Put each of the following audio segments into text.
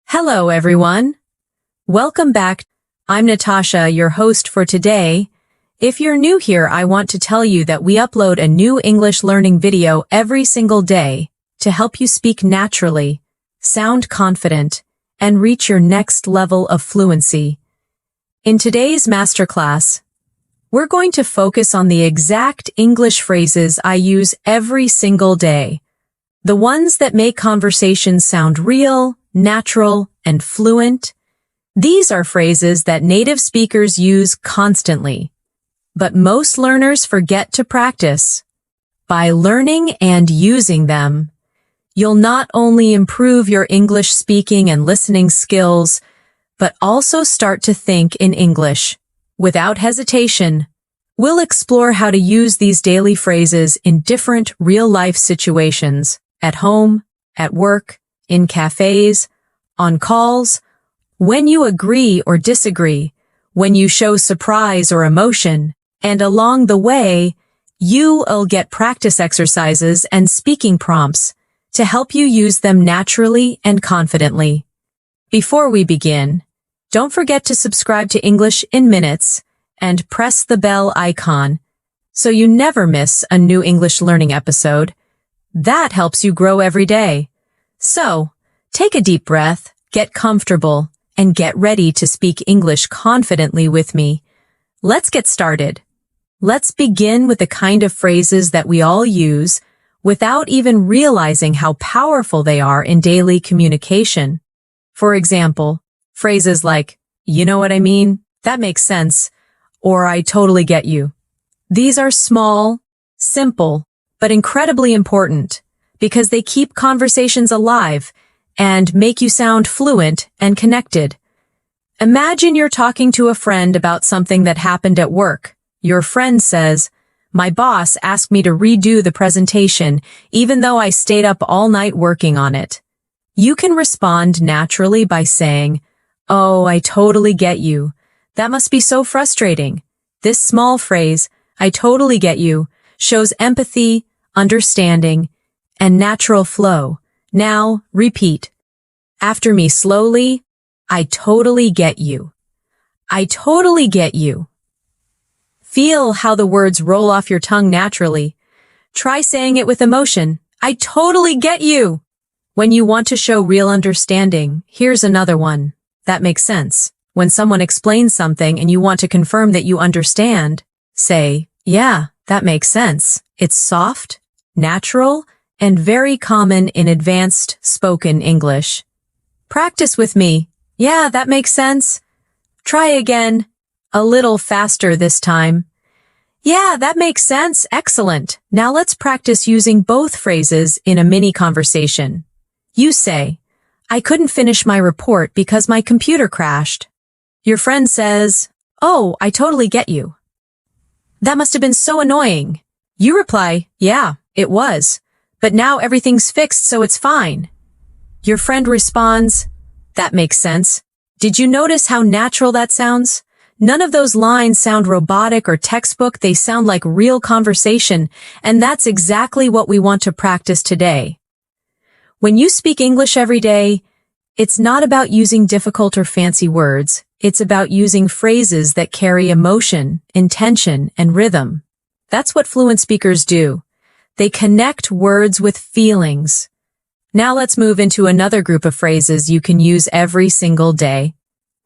Hello, everyone. Welcome back. I'm Natasha, your host for today. If you're new here, I want to tell you that we upload a new English learning video every single day to help you speak naturally, sound confident, and reach your next level of fluency. In today's masterclass, we're going to focus on the exact English phrases I use every single day. The ones that make conversations sound real, natural, and fluent. These are phrases that native speakers use constantly, but most learners forget to practice. By learning and using them, you'll not only improve your English speaking and listening skills, but also start to think in English. Without hesitation, we'll explore how to use these daily phrases in different real-life situations, at home, at work, in cafes, on calls, when you agree or disagree, when you show surprise or emotion, and along the way, you'll get practice exercises and speaking prompts to help you use them naturally and confidently. Before we begin, don't forget to subscribe to English in Minutes and press the bell icon so you never miss a new English learning episode. That helps you grow every day. So, take a deep breath, get comfortable, and get ready to speak English confidently with me. Let's get started. Let's begin with the kind of phrases that we all use without even realizing how powerful they are in daily communication. For example, phrases like, "You know what I mean? That makes sense," or "I totally get you." These are small, simple, but incredibly important because they keep conversations alive and make you sound fluent and connected. Imagine you're talking to a friend about something that happened at work. Your friend says, "My boss asked me to redo the presentation even though I stayed up all night working on it." You can respond naturally by saying, "Oh, I totally get you. That must be so frustrating." This small phrase, "I totally get you," shows empathy, understanding, and natural flow. Now, repeat after me slowly. I totally get you. I totally get you. Feel how the words roll off your tongue naturally. Try saying it with emotion. I totally get you. When you want to show real understanding, here's another one. That makes sense. When someone explains something and you want to confirm that you understand, say, "Yeah, that makes sense." It's soft, natural, and very common in advanced spoken English. Practice with me. "Yeah, that makes sense." Try again. A little faster this time. "Yeah, that makes sense. Excellent." Now let's practice using both phrases in a mini conversation. You say, "I couldn't finish my report because my computer crashed." Your friend says, "Oh, I totally get you. That must have been so annoying." You reply, "Yeah, it was. But now everything's fixed, so it's fine." Your friend responds, "That makes sense. Did you notice how natural that sounds? None of those lines sound robotic or textbook. They sound like real conversation, and that's exactly what we want to practice today." When you speak English every day, it's not about using difficult or fancy words. It's about using phrases that carry emotion, intention, and rhythm. That's what fluent speakers do. They connect words with feelings. Now let's move into another group of phrases you can use every single day.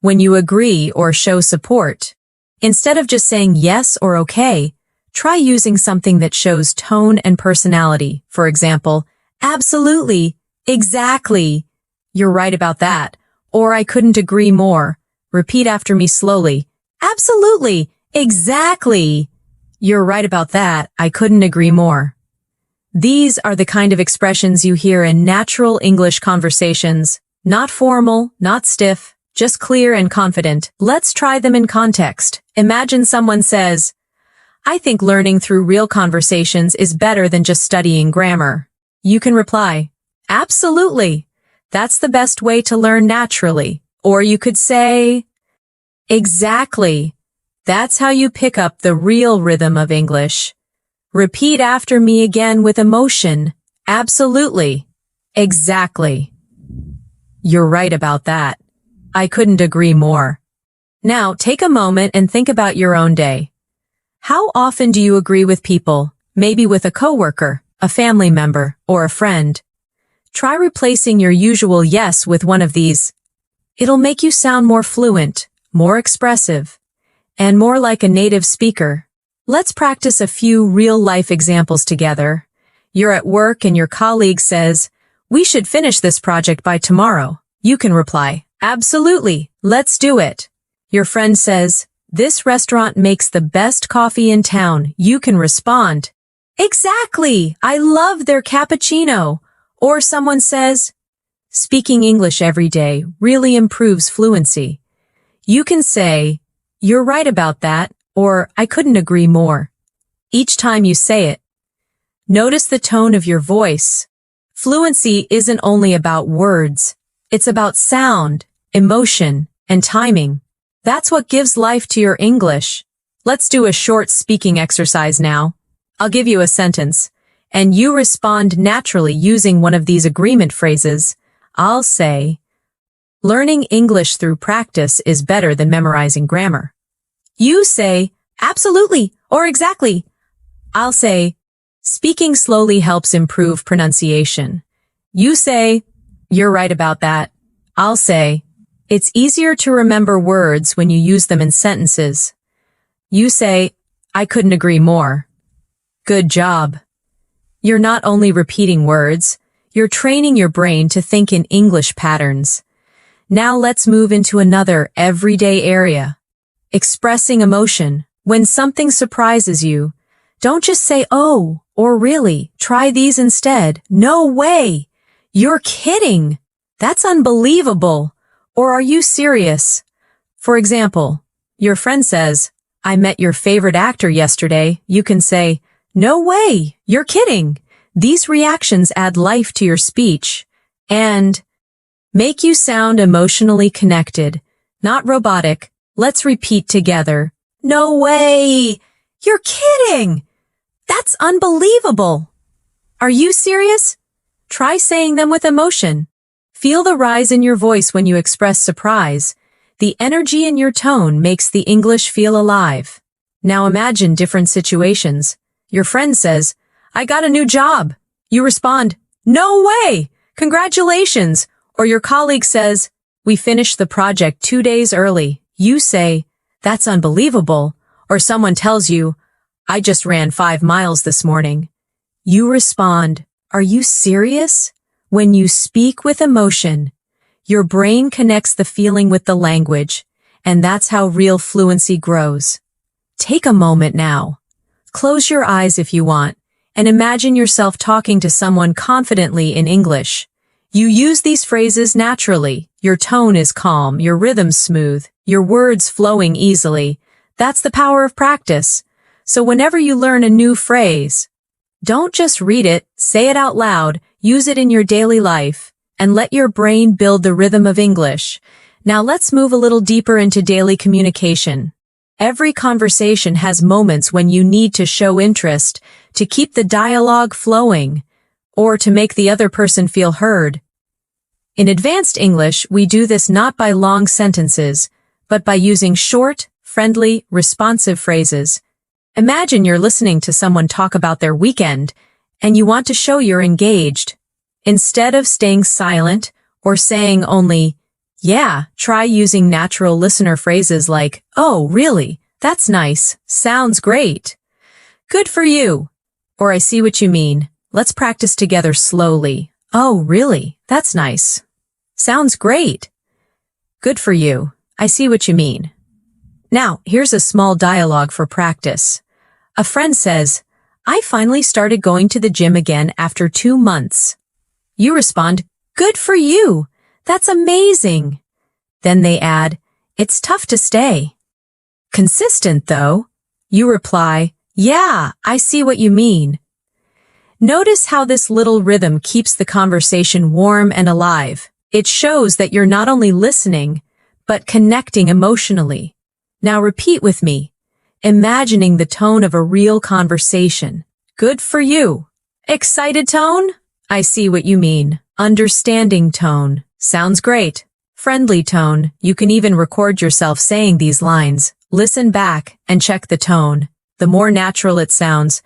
When you agree or show support, instead of just saying yes or okay, try using something that shows tone and personality. For example, "Absolutely, exactly, you're right about that," or "I couldn't agree more." Repeat after me slowly. "Absolutely, exactly, you're right about that. I couldn't agree more." These are the kind of expressions you hear in natural English conversations. Not formal, not stiff, just clear and confident. Let's try them in context. Imagine someone says, "I think learning through real conversations is better than just studying grammar." You can reply, "Absolutely. That's the best way to learn naturally." Or you could say, "Exactly. That's how you pick up the real rhythm of English." Repeat after me again with emotion. "Absolutely. Exactly." You're right about that. I couldn't agree more. Now, take a moment and think about your own day. How often do you agree with people, maybe with a coworker, a family member, or a friend? Try replacing your usual yes with one of these. It'll make you sound more fluent, more expressive, and more like a native speaker. Let's practice a few real-life examples together. You're at work and your colleague says, "We should finish this project by tomorrow." You can reply, "Absolutely, let's do it." Your friend says, "This restaurant makes the best coffee in town." You can respond, "Exactly, I love their cappuccino." Or someone says, "Speaking English every day really improves fluency." You can say, "You're right about that," or "I couldn't agree more." Each time you say it, notice the tone of your voice. Fluency isn't only about words, it's about sound, emotion, and timing. That's what gives life to your English. Let's do a short speaking exercise now. I'll give you a sentence, and you respond naturally using one of these agreement phrases. I'll say, "Learning English through practice is better than memorizing grammar." You say, "Absolutely," or "Exactly." I'll say, "Speaking slowly helps improve pronunciation." You say, "You're right about that." I'll say, "It's easier to remember words when you use them in sentences." You say, "I couldn't agree more." Good job. You're not only repeating words, you're training your brain to think in English patterns. Now let's move into another everyday area. Expressing emotion. When something surprises you, don't just say, "Oh," or "Really." Try these instead. "No way." "You're kidding." "That's unbelievable." Or "Are you serious?" For example, your friend says, "I met your favorite actor yesterday." You can say, "No way, you're kidding." These reactions add life to your speech and make you sound emotionally connected, not robotic. Let's repeat together. "No way, you're kidding. That's unbelievable." "Are you serious?" Try saying them with emotion. Feel the rise in your voice when you express surprise. The energy in your tone makes the English feel alive. Now imagine different situations. Your friend says, "I got a new job." You respond, "No way! Congratulations!" Or your colleague says, "We finished the project 2 days early." You say, "That's unbelievable." Or someone tells you, "I just ran 5 miles this morning." You respond, "Are you serious?" When you speak with emotion, your brain connects the feeling with the language, and that's how real fluency grows. Take a moment now. Close your eyes if you want, and imagine yourself talking to someone confidently in English. You use these phrases naturally. Your tone is calm, your rhythm smooth, your words flowing easily. That's the power of practice. So whenever you learn a new phrase, don't just read it, say it out loud, use it in your daily life, and let your brain build the rhythm of English. Now let's move a little deeper into daily communication. Every conversation has moments when you need to show interest, to keep the dialogue flowing, or to make the other person feel heard. In advanced English, we do this not by long sentences, but by using short, friendly, responsive phrases. Imagine you're listening to someone talk about their weekend, and you want to show you're engaged. Instead of staying silent or saying only, "Yeah," try using natural listener phrases like, "Oh, really? That's nice. Sounds great. Good for you." Or "I see what you mean. Let's practice together slowly." "Oh, really? That's nice. Sounds great. Good for you. I see what you mean." Now, here's a small dialogue for practice. A friend says, "I finally started going to the gym again after 2 months." You respond, "Good for you. That's amazing." Then they add, "It's tough to stay." "Consistent, though." You reply, "Yeah, I see what you mean." Notice how this little rhythm keeps the conversation warm and alive. It shows that you're not only listening, but connecting emotionally. Now repeat with me, imagining the tone of a real conversation. "Good for you." Excited tone? "I see what you mean." Understanding tone. Sounds great. Friendly tone. You can even record yourself saying these lines. Listen back and check the tone. The more natural it sounds,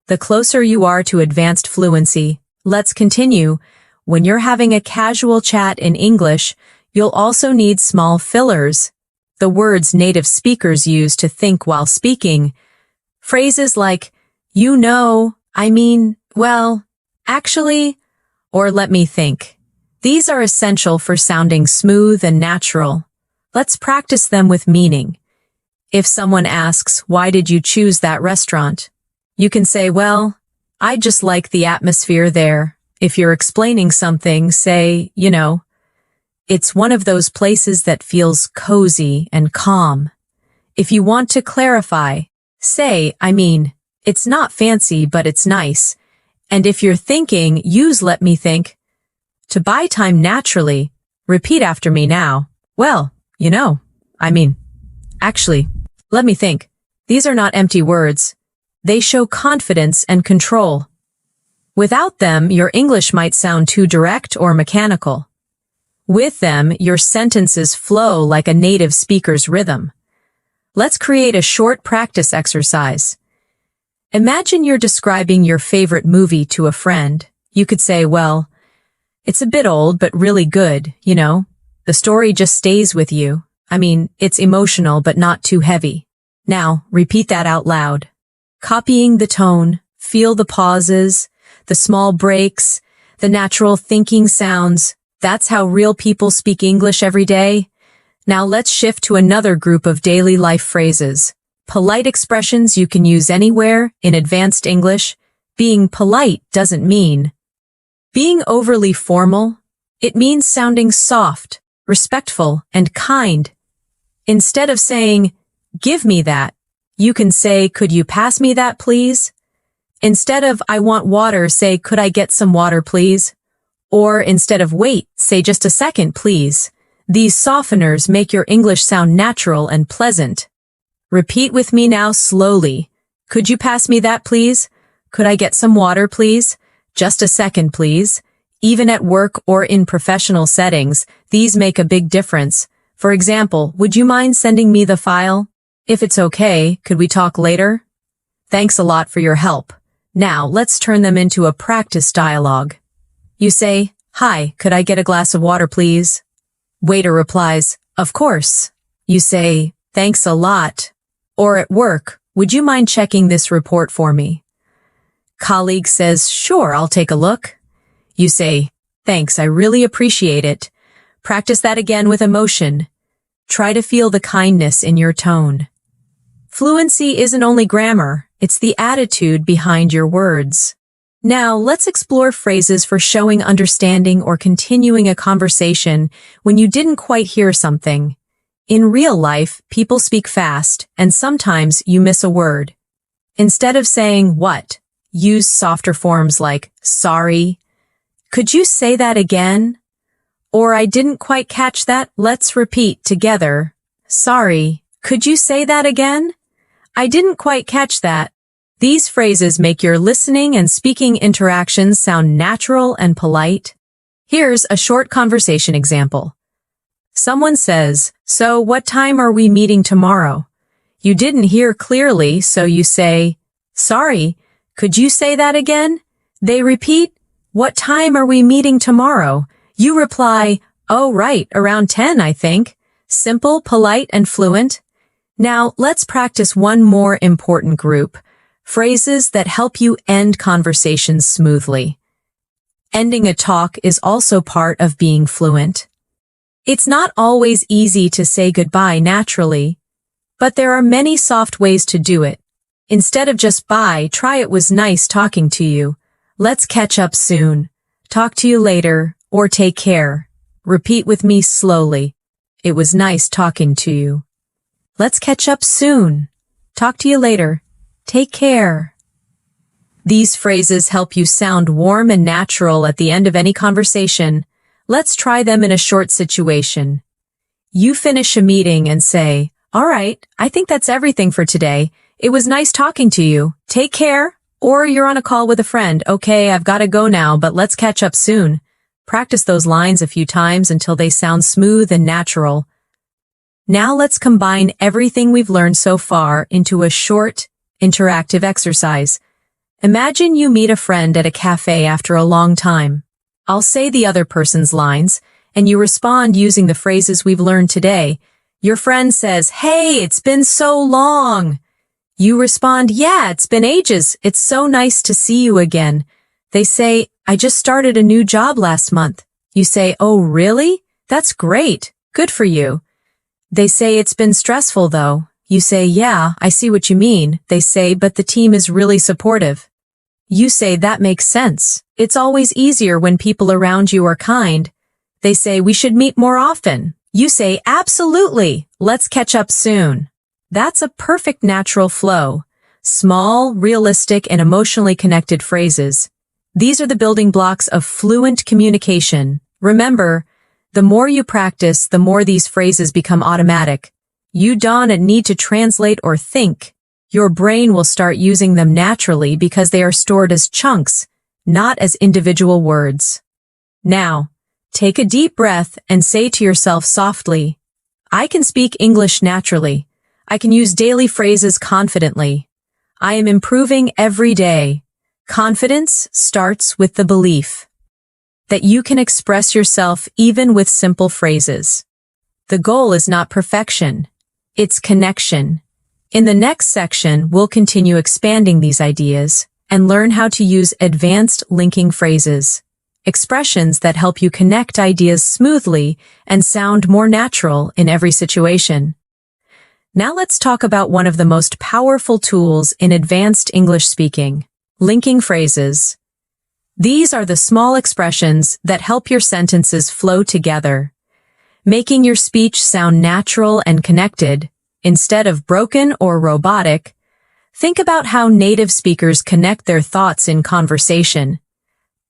the closer you are to advanced fluency. Let's continue. When you're having a casual chat in English, you'll also need small fillers, the words native speakers use to think while speaking. Phrases like, you know, I mean, well, actually, or let me think. These are essential for sounding smooth and natural. Let's practice them with meaning. If someone asks, why did you choose that restaurant? You can say, well, I just like the atmosphere there. If you're explaining something, say, you know, it's one of those places that feels cozy and calm. If you want to clarify, say, I mean, it's not fancy, but it's nice. And if you're thinking, use let me think. To buy time naturally, repeat after me now. Well, you know, I mean, actually, let me think. These are not empty words. They show confidence and control. Without them, your English might sound too direct or mechanical. With them, your sentences flow like a native speaker's rhythm. Let's create a short practice exercise. Imagine you're describing your favorite movie to a friend. You could say, well, it's a bit old, but really good, you know. The story just stays with you. I mean, it's emotional, but not too heavy. Now, repeat that out loud. Copying the tone, feel the pauses, the small breaks, the natural thinking sounds. That's how real people speak English every day. Now let's shift to another group of daily life phrases. Polite expressions you can use anywhere in advanced English. Being polite doesn't mean being overly formal. It means sounding soft, respectful, and kind. Instead of saying, give me that, you can say, could you pass me that, please? Instead of, I want water, say, could I get some water, please? Or instead of wait, say just a second, please. These softeners make your English sound natural and pleasant. Repeat with me now slowly. Could you pass me that, please? Could I get some water, please? Just a second, please. Even at work or in professional settings, these make a big difference. For example, would you mind sending me the file? If it's okay, could we talk later? Thanks a lot for your help. Now, let's turn them into a practice dialogue. You say, hi, could I get a glass of water, please? Waiter replies, of course. You say, thanks a lot. Or at work, would you mind checking this report for me? Colleague says, sure, I'll take a look. You say, thanks, I really appreciate it. Practice that again with emotion. Try to feel the kindness in your tone. Fluency isn't only grammar, it's the attitude behind your words. Now, let's explore phrases for showing understanding or continuing a conversation when you didn't quite hear something. In real life, people speak fast, and sometimes you miss a word. Instead of saying what, use softer forms like sorry. Could you say that again? Or I didn't quite catch that. Let's repeat together. Sorry. Could you say that again? I didn't quite catch that. These phrases make your listening and speaking interactions sound natural and polite. Here's a short conversation example. Someone says, so what time are we meeting tomorrow? You didn't hear clearly, so you say, sorry, could you say that again? They repeat, what time are we meeting tomorrow? You reply, oh right, around 10, I think. Simple, polite, and fluent. Now, let's practice one more important group. Phrases that help you end conversations smoothly. Ending a talk is also part of being fluent. It's not always easy to say goodbye naturally, but there are many soft ways to do it. Instead of just bye, try it was nice talking to you. Let's catch up soon. Talk to you later, or take care. Repeat with me slowly. It was nice talking to you. Let's catch up soon. Talk to you later. Take care. These phrases help you sound warm and natural at the end of any conversation. Let's try them in a short situation. You finish a meeting and say, all right, I think that's everything for today. It was nice talking to you. Take care. Or you're on a call with a friend. Okay, I've got to go now, but let's catch up soon. Practice those lines a few times until they sound smooth and natural. Now let's combine everything we've learned so far into a short, interactive exercise. Imagine you meet a friend at a cafe after a long time. I'll say the other person's lines, and you respond using the phrases we've learned today. Your friend says, "Hey, it's been so long." You respond, "Yeah, it's been ages. It's so nice to see you again." They say, "I just started a new job last month." You say, "Oh, really? That's great. Good for you." They say, "It's been stressful though." You say, "Yeah, I see what you mean." They say, "But the team is really supportive." You say, "That makes sense. It's always easier when people around you are kind." They say, "We should meet more often." You say, "Absolutely. Let's catch up soon." That's a perfect natural flow. Small, realistic, and emotionally connected phrases. These are the building blocks of fluent communication. Remember, the more you practice, the more these phrases become automatic. You don't need to translate or think. Your brain will start using them naturally because they are stored as chunks, not as individual words. Now, take a deep breath and say to yourself softly, "I can speak English naturally. I can use daily phrases confidently. I am improving every day." Confidence starts with the belief that you can express yourself even with simple phrases. The goal is not perfection, it's connection. In the next section, we'll continue expanding these ideas and learn how to use advanced linking phrases, expressions that help you connect ideas smoothly and sound more natural in every situation. Now let's talk about one of the most powerful tools in advanced English speaking, linking phrases. These are the small expressions that help your sentences flow together, making your speech sound natural and connected. Instead of broken or robotic, think about how native speakers connect their thoughts in conversation.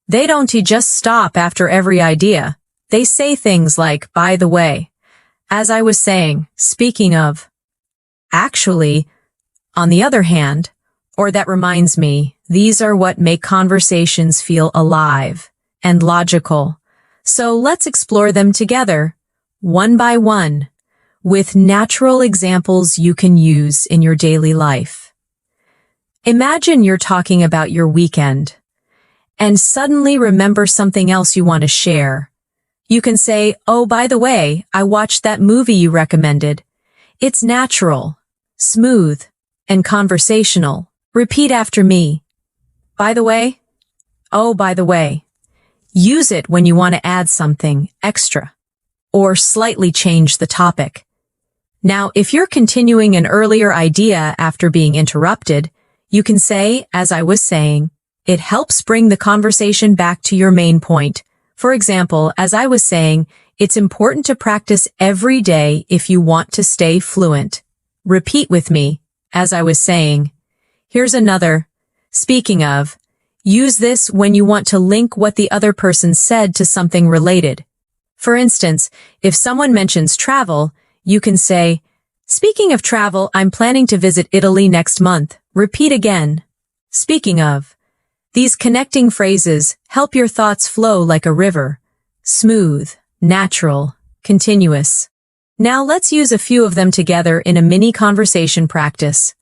They don't just stop after every idea. They say things like, "By the way," "as I was saying," "speaking of," "actually," "on the other hand," or "that reminds me." These are what make conversations feel alive and logical. So let's explore them together, one by one, with natural examples you can use in your daily life. Imagine you're talking about your weekend and suddenly remember something else you want to share. You can say, "Oh, by the way, I watched that movie you recommended." It's natural, smooth, and conversational. Repeat after me. By the way, oh, by the way. Use it when you want to add something extra or slightly change the topic. Now, if you're continuing an earlier idea after being interrupted, you can say, "As I was saying." It helps bring the conversation back to your main point. For example, "As I was saying, it's important to practice every day if you want to stay fluent." Repeat with me, "As I was saying." Here's another. Speaking of, use this when you want to link what the other person said to something related. For instance, if someone mentions travel, you can say, "Speaking of travel, I'm planning to visit Italy next month." Repeat again. "Speaking of." These connecting phrases help your thoughts flow like a river. Smooth, natural, continuous. Now let's use a few of them together in a mini conversation practice.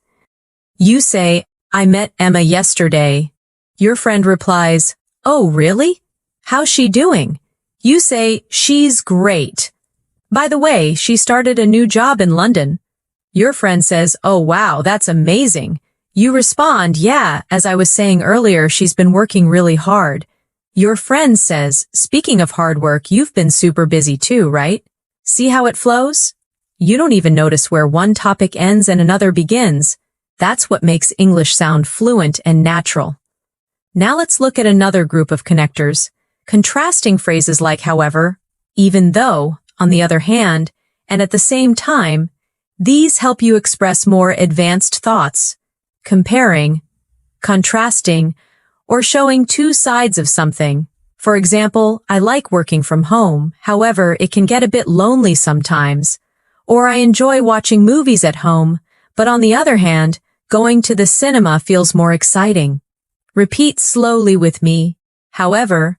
You say, "I met Emma yesterday." Your friend replies, "Oh, really? How's she doing?" You say, "She's great. By the way, she started a new job in London." Your friend says, "Oh, wow, that's amazing." You respond, "Yeah, as I was saying earlier, she's been working really hard." Your friend says, "Speaking of hard work, you've been super busy too, right?" See how it flows? You don't even notice where one topic ends and another begins. That's what makes English sound fluent and natural. Now let's look at another group of connectors, contrasting phrases like however, even though, on the other hand, and at the same time. These help you express more advanced thoughts, comparing, contrasting, or showing two sides of something. For example, "I like working from home, however, it can get a bit lonely sometimes." Or "I enjoy watching movies at home, but on the other hand, going to the cinema feels more exciting." Repeat slowly with me. However,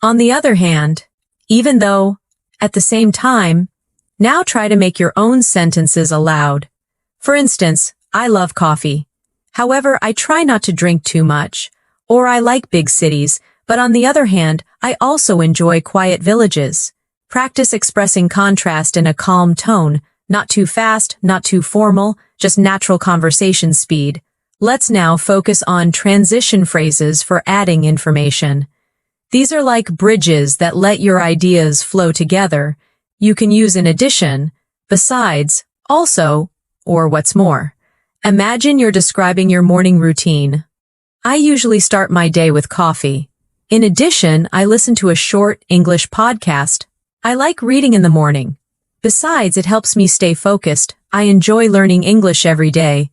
On the other hand, even though, at the same time, now try to make your own sentences aloud. For instance, I love coffee. However, I try not to drink too much. Or I like big cities, but on the other hand, I also enjoy quiet villages. Practice expressing contrast in a calm tone, not too fast, not too formal, just natural conversation speed. Let's now focus on transition phrases for adding information. These are like bridges that let your ideas flow together. You can use in addition, besides, also, or what's more. Imagine you're describing your morning routine. I usually start my day with coffee. In addition, I listen to a short English podcast. I like reading in the morning. Besides, it helps me stay focused. I enjoy learning English every day.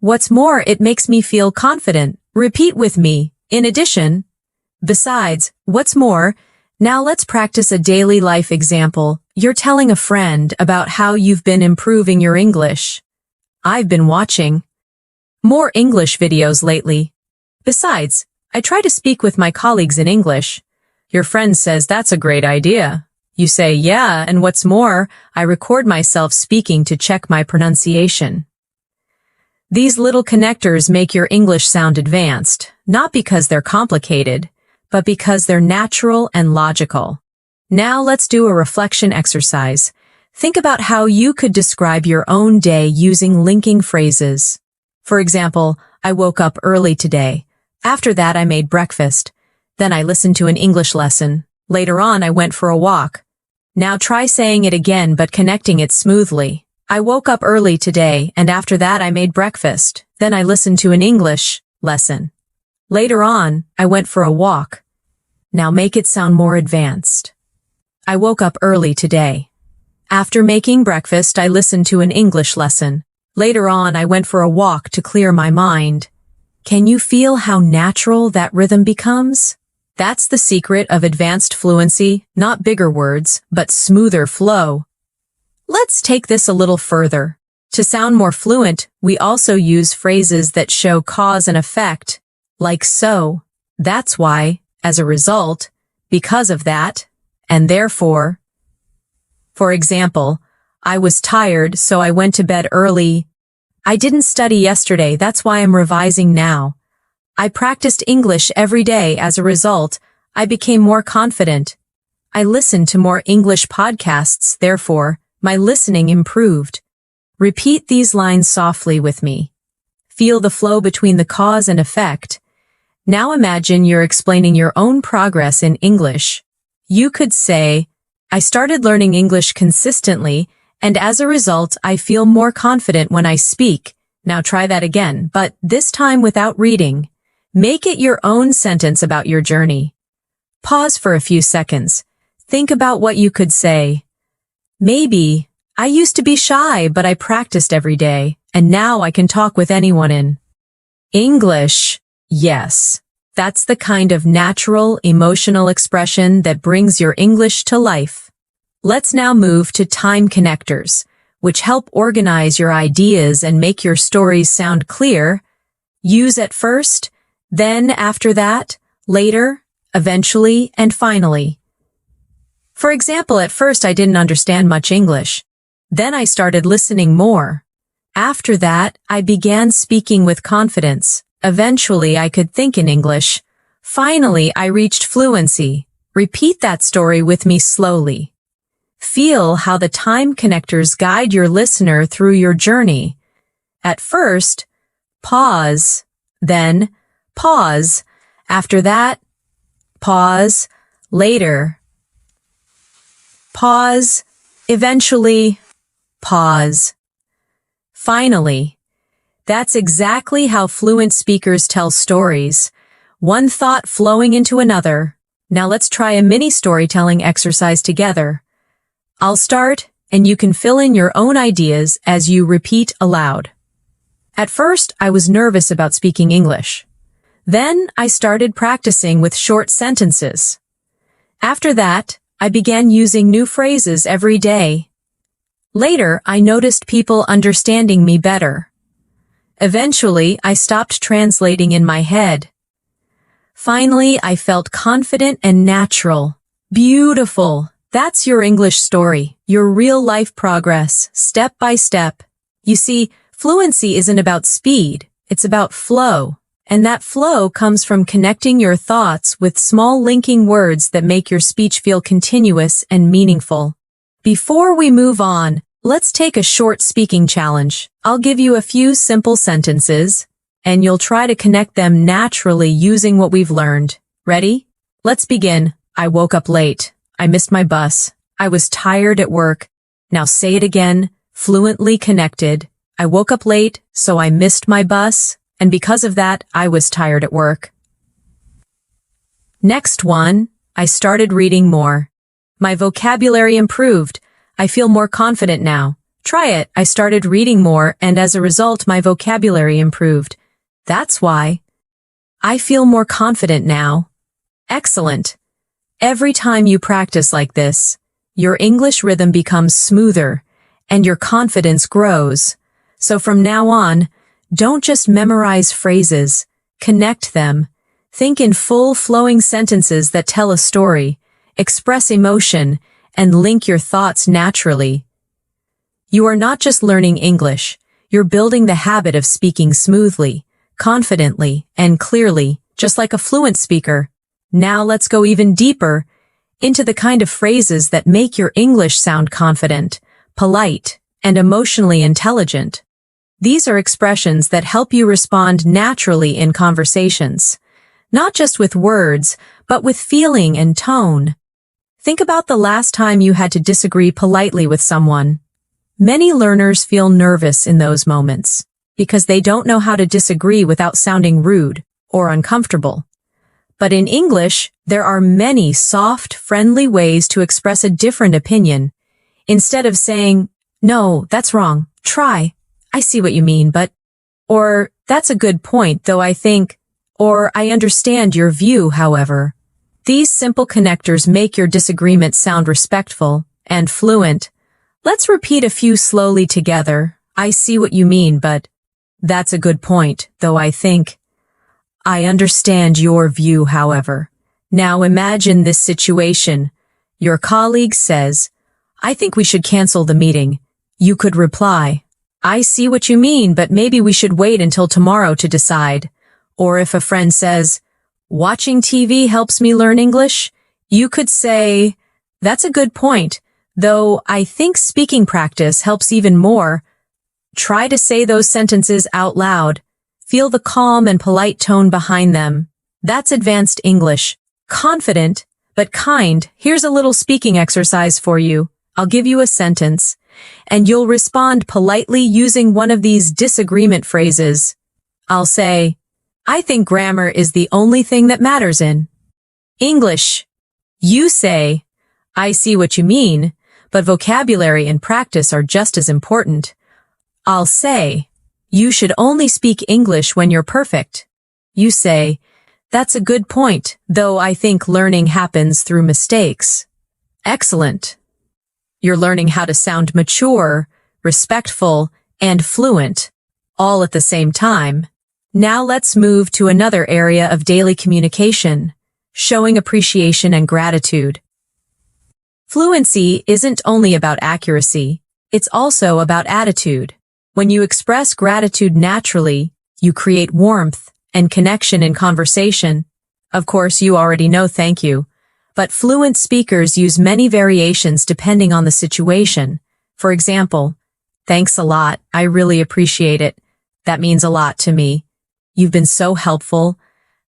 What's more, it makes me feel confident. Repeat with me. In addition, besides, what's more. Now let's practice a daily life example. You're telling a friend about how you've been improving your English. I've been watching more English videos lately. Besides, I try to speak with my colleagues in English. Your friend says that's a great idea. You say, yeah, and what's more, I record myself speaking to check my pronunciation. These little connectors make your English sound advanced, not because they're complicated, but because they're natural and logical. Now let's do a reflection exercise. Think about how you could describe your own day using linking phrases. For example, I woke up early today. After that, I made breakfast. Then I listened to an English lesson. Later on, I went for a walk. Now try saying it again but connecting it smoothly. I woke up early today, and after that, I made breakfast. Then I listened to an English lesson. Later on, I went for a walk. Now make it sound more advanced. I woke up early today. After making breakfast, I listened to an English lesson. Later on, I went for a walk to clear my mind. Can you feel how natural that rhythm becomes? That's the secret of advanced fluency, not bigger words, but smoother flow. Let's take this a little further. To sound more fluent, we also use phrases that show cause and effect, like so, that's why, as a result, because of that, and therefore. For example, I was tired, so I went to bed early. I didn't study yesterday, that's why I'm revising now. I practiced English every day, as a result, I became more confident. I listened to more English podcasts, therefore, my listening improved. Repeat these lines softly with me. Feel the flow between the cause and effect. Now imagine you're explaining your own progress in English. You could say, I started learning English consistently, and as a result, I feel more confident when I speak. Now try that again, but this time without reading. Make it your own sentence about your journey. Pause for a few seconds. Think about what you could say. Maybe, I used to be shy, but I practiced every day, and now I can talk with anyone in English. Yes, that's the kind of natural, emotional expression that brings your English to life. Let's now move to time connectors, which help organize your ideas and make your stories sound clear. Use at first, then after that, later, eventually, and finally. For example, at first I didn't understand much English. Then I started listening more. After that, I began speaking with confidence. Eventually, I could think in English. Finally, I reached fluency. Repeat that story with me slowly. Feel how the time connectors guide your listener through your journey. At first, pause, then pause. After that, pause, later. Pause, eventually, pause. Finally. That's exactly how fluent speakers tell stories. One thought flowing into another. Now let's try a mini storytelling exercise together. I'll start, and you can fill in your own ideas as you repeat aloud. At first, I was nervous about speaking English. Then, I started practicing with short sentences. After that, I began using new phrases every day. Later, I noticed people understanding me better. Eventually, I stopped translating in my head. Finally, I felt confident and natural. Beautiful. That's your English story, your real-life progress, step by step. You see, fluency isn't about speed, it's about flow. And that flow comes from connecting your thoughts with small linking words that make your speech feel continuous and meaningful. Before we move on, let's take a short speaking challenge. I'll give you a few simple sentences, and you'll try to connect them naturally using what we've learned. Ready? Let's begin. I woke up late. I missed my bus. I was tired at work. Now say it again, fluently connected. I woke up late, so I missed my bus, and because of that, I was tired at work. Next one, I started reading more. My vocabulary improved. I feel more confident now. Try it. I started reading more, and as a result, my vocabulary improved. That's why. I feel more confident now. Excellent. Every time you practice like this, your English rhythm becomes smoother, and your confidence grows. So from now on, don't just memorize phrases, connect them. Think in full flowing sentences that tell a story, express emotion, and link your thoughts naturally. You are not just learning English, you're building the habit of speaking smoothly, confidently, and clearly, just like a fluent speaker. Now let's go even deeper into the kind of phrases that make your English sound confident, polite, and emotionally intelligent. These are expressions that help you respond naturally in conversations, not just with words, but with feeling and tone. Think about the last time you had to disagree politely with someone. Many learners feel nervous in those moments because they don't know how to disagree without sounding rude or uncomfortable. But in English, there are many soft, friendly ways to express a different opinion. Instead of saying, "No, that's wrong. Try. I see what you mean, but," or "That's a good point, though I think," or "I understand your view, however." These simple connectors make your disagreement sound respectful and fluent. Let's repeat a few slowly together. I see what you mean, but that's a good point, though I think. I understand your view, however. Now imagine this situation. Your colleague says, "I think we should cancel the meeting." You could reply, "I see what you mean, but maybe we should wait until tomorrow to decide." Or if a friend says, "Watching TV helps me learn English," you could say, "That's a good point, though I think speaking practice helps even more." Try to say those sentences out loud. Feel the calm and polite tone behind them. That's advanced English. Confident, but kind. Here's a little speaking exercise for you. I'll give you a sentence, and you'll respond politely using one of these disagreement phrases. I'll say, "I think grammar is the only thing that matters in English." You say, "I see what you mean, but vocabulary and practice are just as important." I'll say, "You should only speak English when you're perfect." You say, "That's a good point, though I think learning happens through mistakes." Excellent. You're learning how to sound mature, respectful, and fluent, all at the same time. Now let's move to another area of daily communication, showing appreciation and gratitude. Fluency isn't only about accuracy, it's also about attitude. When you express gratitude naturally, you create warmth and connection in conversation. Of course, you already know thank you, but fluent speakers use many variations depending on the situation. For example, "Thanks a lot. I really appreciate it. That means a lot to me. You've been so helpful.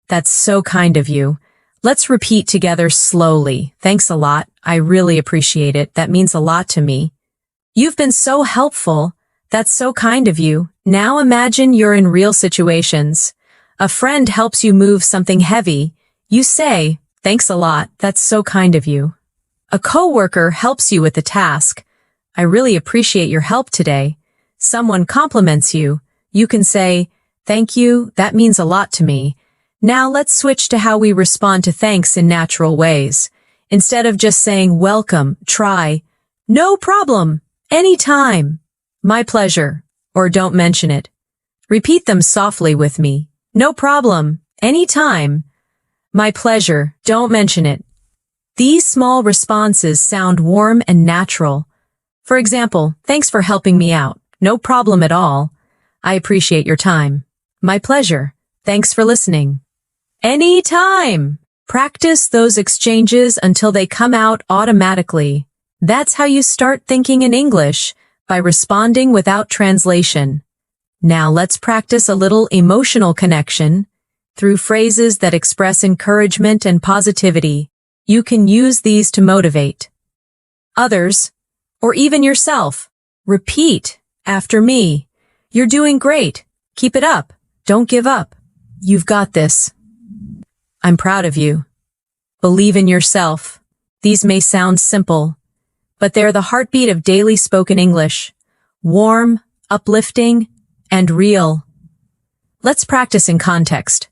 That's so kind of you." Let's repeat together slowly. "Thanks a lot. I really appreciate it. That means a lot to me. You've been so helpful. That's so kind of you." Now imagine you're in real situations. A friend helps you move something heavy. You say, "Thanks a lot. That's so kind of you." A coworker helps you with a task. "I really appreciate your help today." Someone compliments you. You can say, "Thank you. That means a lot to me." Now let's switch to how we respond to thanks in natural ways. Instead of just saying welcome, try, "No problem. Anytime. My pleasure," or "Don't mention it." Repeat them softly with me. "No problem. Anytime. My pleasure, don't mention it. These small responses sound warm and natural. For example, thanks for helping me out. No problem at all. I appreciate your time. My pleasure. Thanks for listening. Anytime! Practice those exchanges until they come out automatically. That's how you start thinking in English, by responding without translation. Now let's practice a little emotional connection through phrases that express encouragement and positivity. You can use these to motivate others, or even yourself. Repeat after me. You're doing great. Keep it up. Don't give up. You've got this. I'm proud of you. Believe in yourself. These may sound simple, but they're the heartbeat of daily spoken English. Warm, uplifting, and real. Let's practice in context.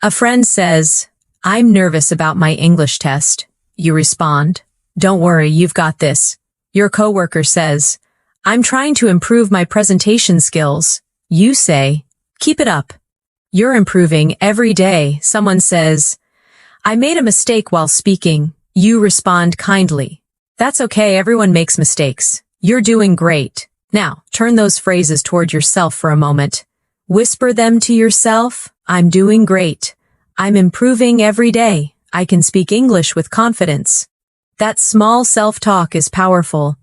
A friend says, I'm nervous about my English test. You respond, don't worry, you've got this. Your coworker says, I'm trying to improve my presentation skills. You say, keep it up. You're improving every day. Someone says, I made a mistake while speaking. You respond kindly. That's okay, everyone makes mistakes. You're doing great. Now, turn those phrases toward yourself for a moment. Whisper them to yourself. I'm doing great. I'm improving every day. I can speak English with confidence. That small self-talk is powerful.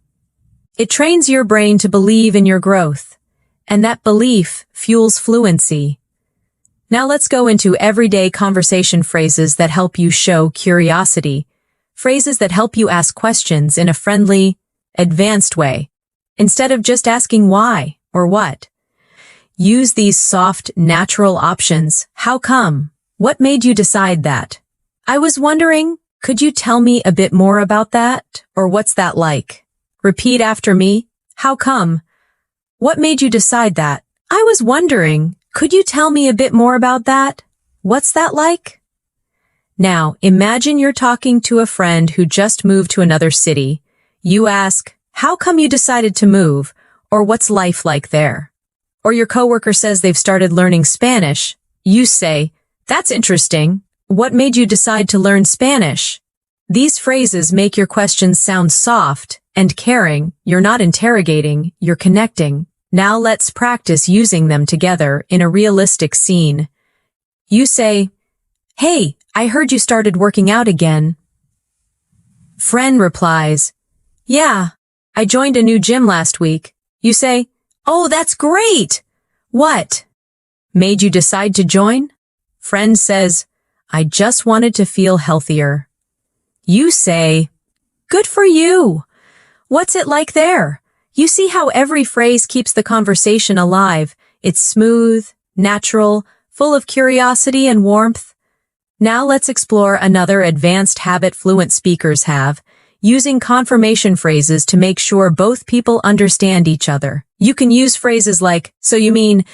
It trains your brain to believe in your growth, and that belief fuels fluency. Now let's go into everyday conversation phrases that help you show curiosity. Phrases that help you ask questions in a friendly, advanced way, instead of just asking why or what. Use these soft, natural options. How come? What made you decide that? I was wondering, could you tell me a bit more about that? Or what's that like? Repeat after me. How come? What made you decide that? I was wondering, could you tell me a bit more about that? What's that like? Now, imagine you're talking to a friend who just moved to another city. You ask, how come you decided to move? Or what's life like there? Or your coworker says they've started learning Spanish. You say, that's interesting. What made you decide to learn Spanish? These phrases make your questions sound soft and caring. You're not interrogating, you're connecting. Now let's practice using them together in a realistic scene. You say, hey, I heard you started working out again. Friend replies, yeah, I joined a new gym last week. You say, oh, that's great. What made you decide to join? Friend says, I just wanted to feel healthier. You say, good for you. What's it like there? You see how every phrase keeps the conversation alive. It's smooth, natural, full of curiosity and warmth. Now let's explore another advanced habit fluent speakers have, using confirmation phrases to make sure both people understand each other. You can use phrases like, so you mean,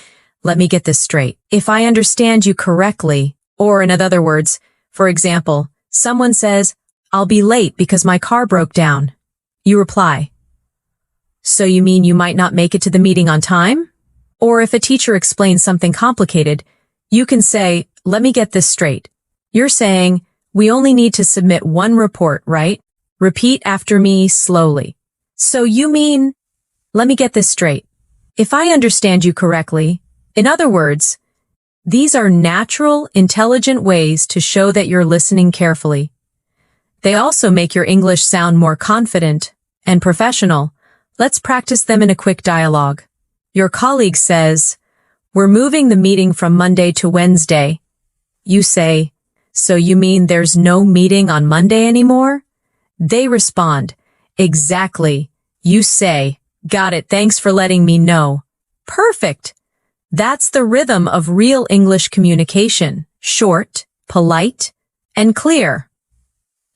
let me get this straight. If I understand you correctly, or in other words, for example, someone says, I'll be late because my car broke down. You reply, so you mean you might not make it to the meeting on time? Or if a teacher explains something complicated, you can say, let me get this straight. You're saying, we only need to submit one report, right? Repeat after me slowly. So you mean, let me get this straight. If I understand you correctly, in other words, these are natural, intelligent ways to show that you're listening carefully. They also make your English sound more confident and professional. Let's practice them in a quick dialogue. Your colleague says, we're moving the meeting from Monday to Wednesday. You say, so you mean there's no meeting on Monday anymore? They respond, exactly. You say, got it, thanks for letting me know. Perfect. That's the rhythm of real English communication. Short, polite, and clear.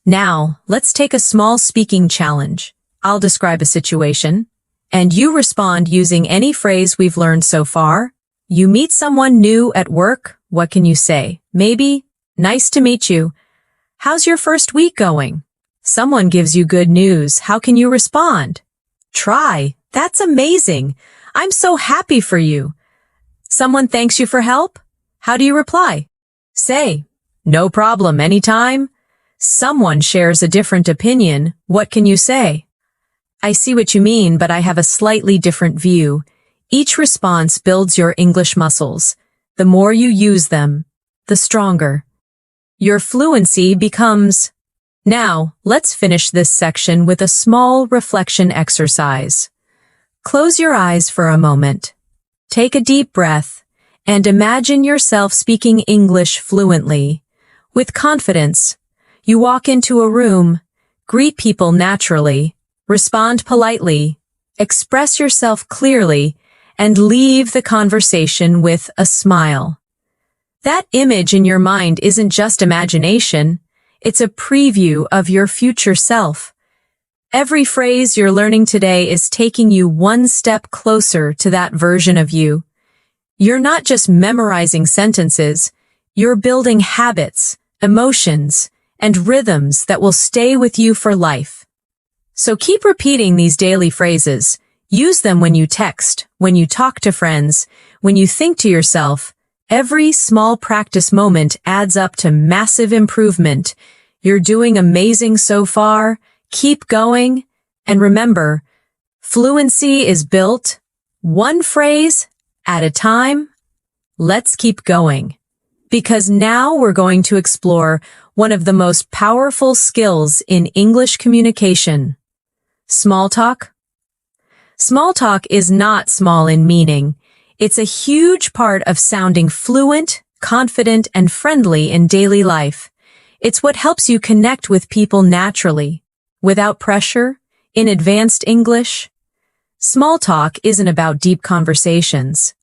Now, let's take a small speaking challenge. I'll describe a situation, and you respond using any phrase we've learned so far. You meet someone new at work. What can you say? Maybe, nice to meet you. How's your first week going? Someone gives you good news. How can you respond? Try. That's amazing. I'm so happy for you. Someone thanks you for help? How do you reply? Say, No problem, anytime. Someone shares a different opinion. What can you say? I see what you mean, but I have a slightly different view. Each response builds your English muscles. The more you use them, the stronger your fluency becomes. Now, let's finish this section with a small reflection exercise. Close your eyes for a moment. Take a deep breath and imagine yourself speaking English fluently. With confidence, you walk into a room, greet people naturally, respond politely, express yourself clearly, and leave the conversation with a smile. That image in your mind isn't just imagination, it's a preview of your future self. Every phrase you're learning today is taking you one step closer to that version of you. You're not just memorizing sentences, you're building habits, emotions, and rhythms that will stay with you for life. So keep repeating these daily phrases. Use them when you text, when you talk to friends, when you think to yourself. Every small practice moment adds up to massive improvement. You're doing amazing so far. Keep going. And remember, fluency is built one phrase at a time. Let's keep going. Because now we're going to explore one of the most powerful skills in English communication. Small talk. Small talk is not small in meaning. It's a huge part of sounding fluent, confident, and friendly in daily life. It's what helps you connect with people naturally, without pressure, in advanced English. Small talk isn't about deep conversations.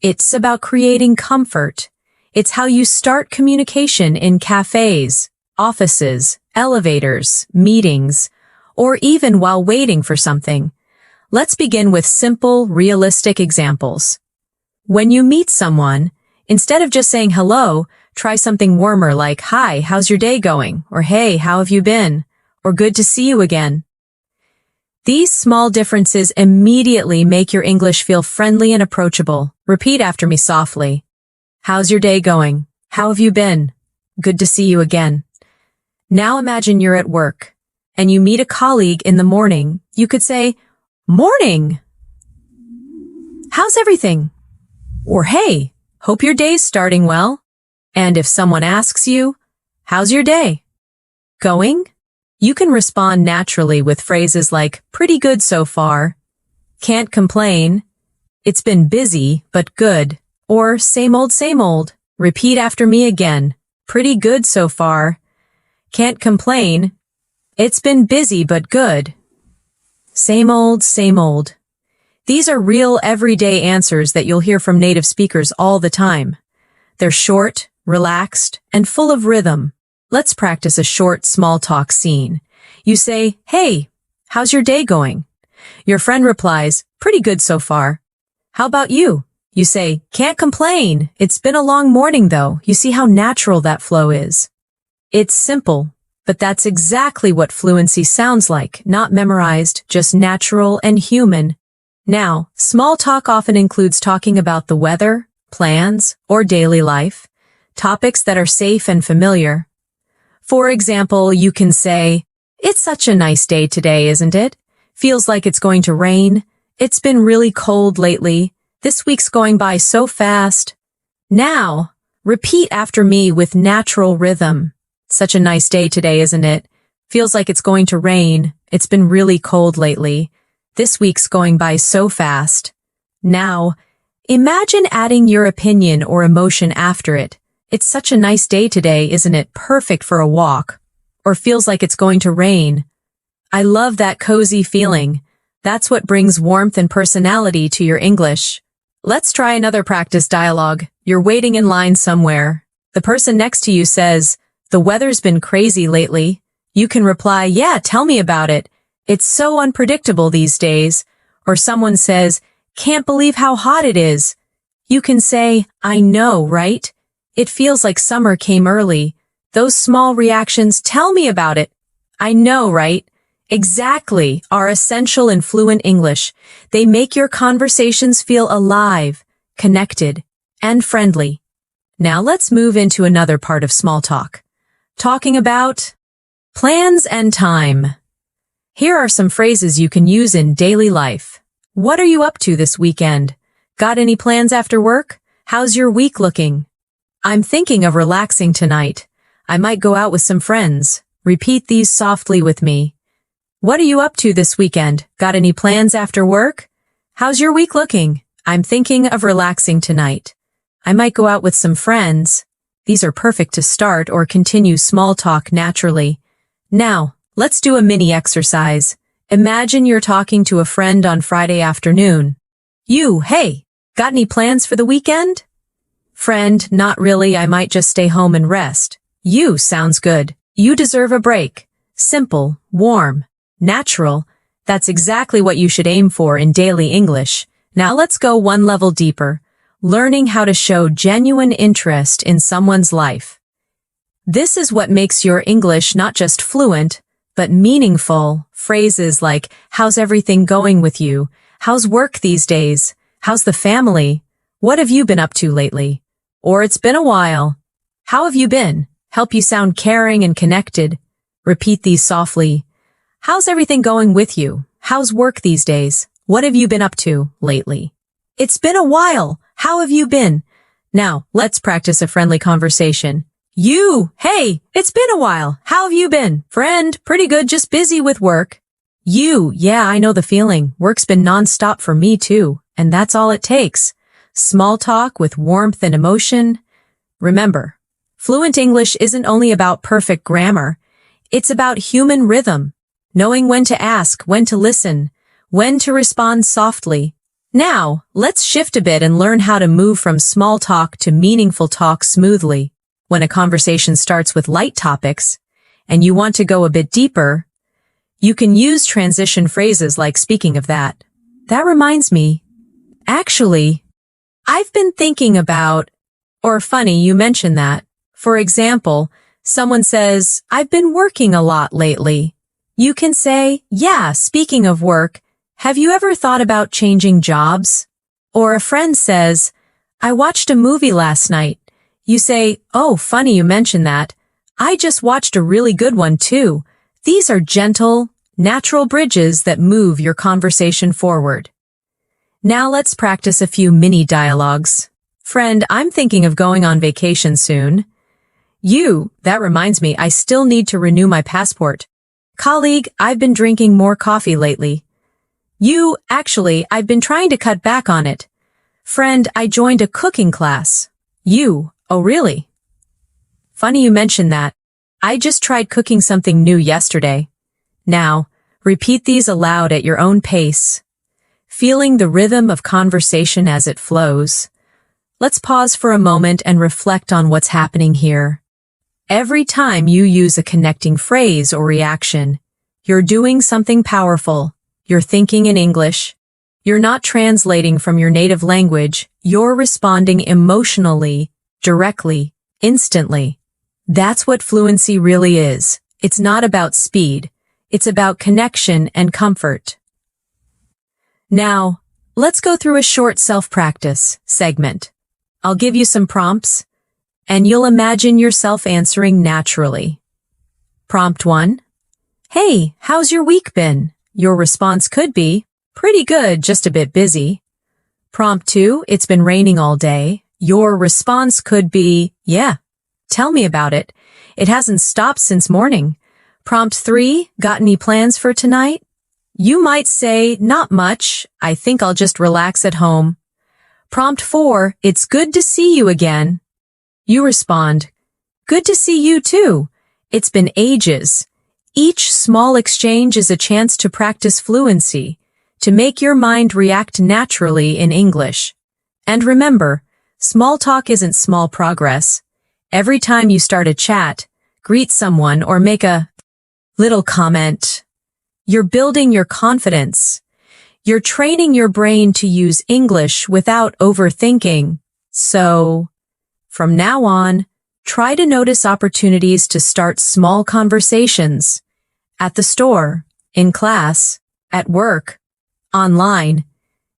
It's about creating comfort. It's how you start communication in cafes, offices, elevators, meetings, or even while waiting for something. Let's begin with simple, realistic examples. When you meet someone, instead of just saying hello, try something warmer like, "Hi, how's your day going?" Or "Hey, how have you been?" Or "Good to see you again." These small differences immediately make your English feel friendly and approachable. Repeat after me softly. How's your day going? How have you been? Good to see you again. Now imagine you're at work and you meet a colleague in the morning. You could say, "Morning! How's everything?" Or "Hey, hope your day's starting well." And if someone asks you, "How's your day going?" you can respond naturally with phrases like, "Pretty good so far," "Can't complain," "It's been busy, but good," or same old, same old." Repeat after me again. Pretty good so far. Can't complain. It's been busy, but good. Same old, same old. These are real everyday answers that you'll hear from native speakers all the time. They're short, relaxed, and full of rhythm. Let's practice a short small talk scene. You say, "Hey, how's your day going?" Your friend replies, "Pretty good so far." "How about you?" You say, "Can't complain. It's been a long morning though." You see how natural that flow is. It's simple, but that's exactly what fluency sounds like, not memorized, just natural and human. Now, small talk often includes talking about the weather, plans, or daily life, topics that are safe and familiar. For example, you can say, "It's such a nice day today, isn't it? Feels like it's going to rain. It's been really cold lately. This week's going by so fast." Now, repeat after me with natural rhythm. "Such a nice day today, isn't it? Feels like it's going to rain. It's been really cold lately. This week's going by so fast." Now, imagine adding your opinion or emotion after it. "It's such a nice day today, isn't it? Perfect for a walk." Or "Feels like it's going to rain." I love that cozy feeling. That's what brings warmth and personality to your English. Let's try another practice dialogue. You're waiting in line somewhere. The person next to you says, "The weather's been crazy lately." You can reply, "Yeah, tell me about it. It's so unpredictable these days." Or someone says, "Can't believe how hot it is." You can say, "I know, right? It feels like summer came early." Those small reactions, "Tell me about it." "I know, right?" Exactly, are essential in fluent English. They make your conversations feel alive, connected, and friendly. Now let's move into another part of small talk. Talking about plans and time. Here are some phrases you can use in daily life. What are you up to this weekend? Got any plans after work? How's your week looking? I'm thinking of relaxing tonight. I might go out with some friends. Repeat these softly with me. What are you up to this weekend? Got any plans after work? How's your week looking? I'm thinking of relaxing tonight. I might go out with some friends. These are perfect to start or continue small talk naturally. Now, let's do a mini exercise. Imagine you're talking to a friend on Friday afternoon. Hey, got any plans for the weekend? Friend, not really, I might just stay home and rest. Sounds good. You deserve a break. Simple, warm, natural. That's exactly what you should aim for in daily English. Now let's go one level deeper. Learning how to show genuine interest in someone's life. This is what makes your English not just fluent, but meaningful. Phrases like, how's everything going with you? How's work these days? How's the family? What have you been up to lately? Or it's been a while. How have you been? Help you sound caring and connected. Repeat these softly. How's everything going with you? How's work these days? What have you been up to lately? It's been a while. How have you been? Now, let's practice a friendly conversation. Hey, it's been a while. How have you been? Friend, pretty good, just busy with work. Yeah, I know the feeling. Work's been nonstop for me too, and that's all it takes. Small talk with warmth and emotion. Remember, fluent English isn't only about perfect grammar. It's about human rhythm, knowing when to ask, when to listen, when to respond softly. Now, let's shift a bit and learn how to move from small talk to meaningful talk smoothly. When a conversation starts with light topics, and you want to go a bit deeper, you can use transition phrases like speaking of that. That reminds me. Actually, I've been thinking about, or funny you mention that. For example, someone says, I've been working a lot lately. You can say, yeah, speaking of work, have you ever thought about changing jobs? Or a friend says, I watched a movie last night. You say, oh, funny you mention that. I just watched a really good one too. These are gentle, natural bridges that move your conversation forward. Now let's practice a few mini dialogues. Friend, I'm thinking of going on vacation soon. That reminds me, I still need to renew my passport. Colleague, I've been drinking more coffee lately. Actually, I've been trying to cut back on it. Friend, I joined a cooking class. Oh really? Funny you mention that. I just tried cooking something new yesterday. Now, repeat these aloud at your own pace, feeling the rhythm of conversation as it flows. Let's pause for a moment and reflect on what's happening here. Every time you use a connecting phrase or reaction, you're doing something powerful. You're thinking in English. You're not translating from your native language. You're responding emotionally, directly, instantly. That's what fluency really is. It's not about speed. It's about connection and comfort. Now, let's go through a short self-practice segment. I'll give you some prompts, and you'll imagine yourself answering naturally. Prompt 1. Hey, how's your week been? Your response could be, pretty good, just a bit busy. Prompt 2, it's been raining all day. Your response could be, yeah, tell me about it. It hasn't stopped since morning. Prompt 3, got any plans for tonight? You might say, not much. I think I'll just relax at home. Prompt 4, it's good to see you again. You respond, good to see you too. It's been ages. Each small exchange is a chance to practice fluency, to make your mind react naturally in English. And remember, small talk isn't small progress. Every time you start a chat, greet someone, or make a little comment, you're building your confidence. You're training your brain to use English without overthinking. So, from now on, try to notice opportunities to start small conversations. At the store, in class, at work, online.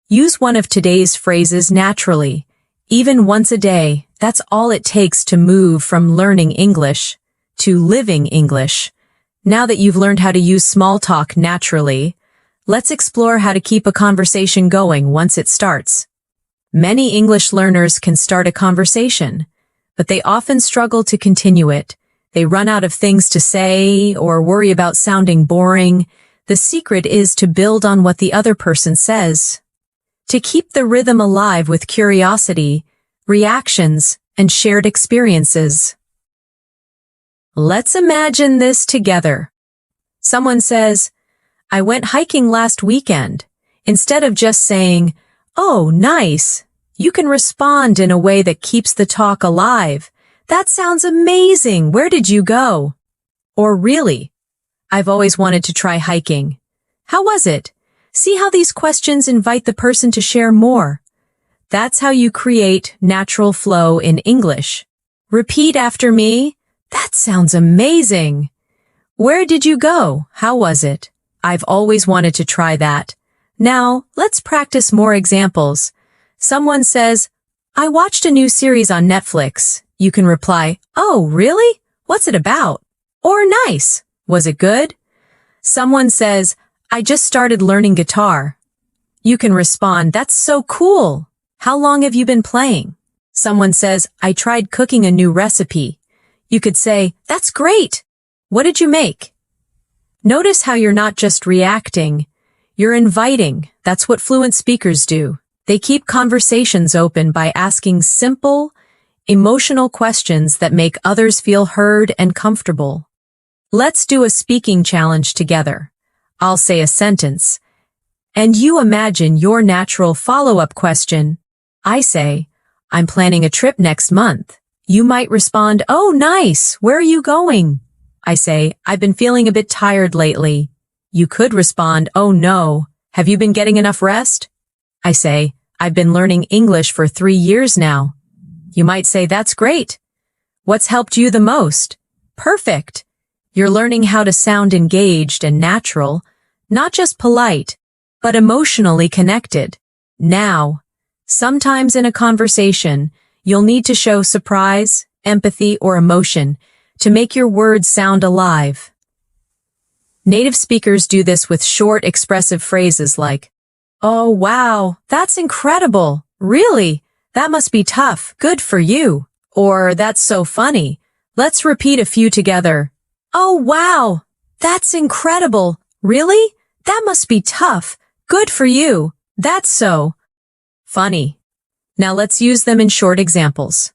Use one of today's phrases naturally, even once a day. That's all it takes to move from learning English to living English. Now that you've learned how to use small talk naturally, let's explore how to keep a conversation going once it starts. Many English learners can start a conversation, but they often struggle to continue it. They run out of things to say or worry about sounding boring. The secret is to build on what the other person says. To keep the rhythm alive with curiosity, reactions, and shared experiences. Let's imagine this together. Someone says, "I went hiking last weekend." Instead of just saying, "Oh, nice," you can respond in a way that keeps the talk alive. "That sounds amazing. Where did you go?" Or "Really? I've always wanted to try hiking. How was it?" See how these questions invite the person to share more. That's how you create natural flow in English. Repeat after me. "That sounds amazing." "Where did you go? How was it? I've always wanted to try that." Now, let's practice more examples. Someone says, "I watched a new series on Netflix." You can reply, "Oh, really? What's it about?" Or "Nice. Was it good?" Someone says, "I just started learning guitar." You can respond, "That's so cool. How long have you been playing?" Someone says, "I tried cooking a new recipe." You could say, "That's great. What did you make?" Notice how you're not just reacting, you're inviting. That's what fluent speakers do. They keep conversations open by asking simple, emotional questions that make others feel heard and comfortable. Let's do a speaking challenge together. I'll say a sentence, and you imagine your natural follow-up question. I say, "I'm planning a trip next month." You might respond, "Oh, nice. Where are you going?" I say, "I've been feeling a bit tired lately." You could respond, "Oh no. Have you been getting enough rest?" I say, "I've been learning English for 3 years now." You might say, "That's great. What's helped you the most?" Perfect. You're learning how to sound engaged and natural, not just polite, but emotionally connected. Now, sometimes in a conversation, you'll need to show surprise, empathy, or emotion to make your words sound alive. Native speakers do this with short, expressive phrases like, "Oh, wow, that's incredible. Really? That must be tough. Good for you." Or, "That's so funny." Let's repeat a few together. "Oh, wow, that's incredible. Really? That must be tough. Good for you. That's so funny." Now let's use them in short examples.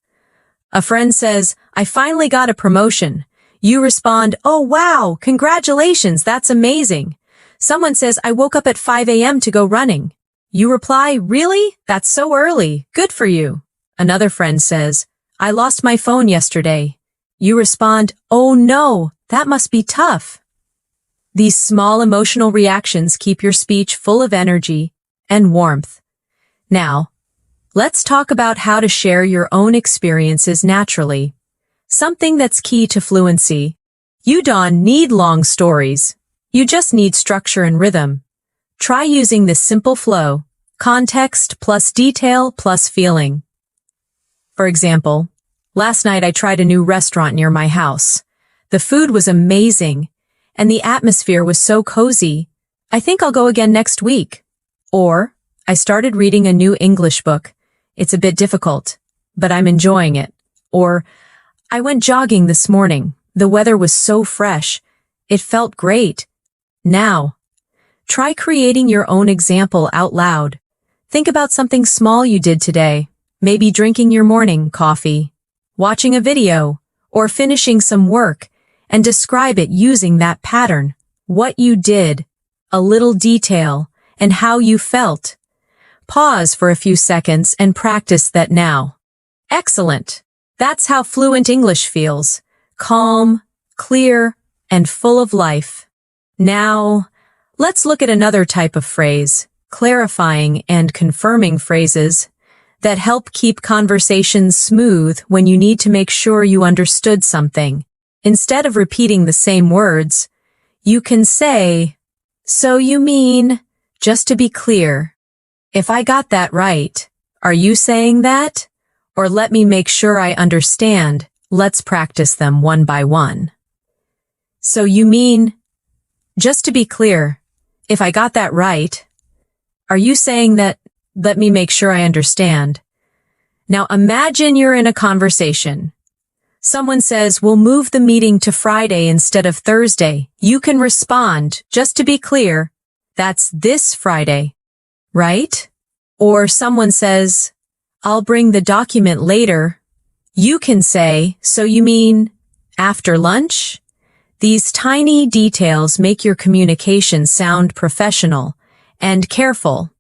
A friend says, "I finally got a promotion." You respond, "Oh wow, congratulations, that's amazing." Someone says, "I woke up at 5 a.m. to go running." You reply, "Really? That's so early. Good for you." Another friend says, "I lost my phone yesterday." You respond, "Oh no, that must be tough." These small emotional reactions keep your speech full of energy and warmth. Now, let's talk about how to share your own experiences naturally. Something that's key to fluency. You don't need long stories. You just need structure and rhythm. Try using this simple flow, context plus detail plus feeling. For example, last night I tried a new restaurant near my house. The food was amazing, and the atmosphere was so cozy. I think I'll go again next week. Or, I started reading a new English book. It's a bit difficult, but I'm enjoying it. Or, I went jogging this morning. The weather was so fresh. It felt great. Now, try creating your own example out loud. Think about something small you did today. Maybe drinking your morning coffee, watching a video, or finishing some work, and describe it using that pattern. What you did, a little detail, and how you felt. Pause for a few seconds and practice that now. Excellent. That's how fluent English feels. Calm, clear, and full of life. Now, let's look at another type of phrase, clarifying and confirming phrases that help keep conversations smooth when you need to make sure you understood something. Instead of repeating the same words, you can say, "So you mean," just to be clear. "If I got that right, are you saying that?" or let me make sure I understand. Let's practice them one by one. So you mean, just to be clear, if I got that right, are you saying that, let me make sure I understand? Now imagine you're in a conversation. Someone says, we'll move the meeting to Friday instead of Thursday. You can respond, just to be clear, that's this Friday, right? Or someone says, I'll bring the document later. You can say, so you mean after lunch? These tiny details make your communication sound professional and careful.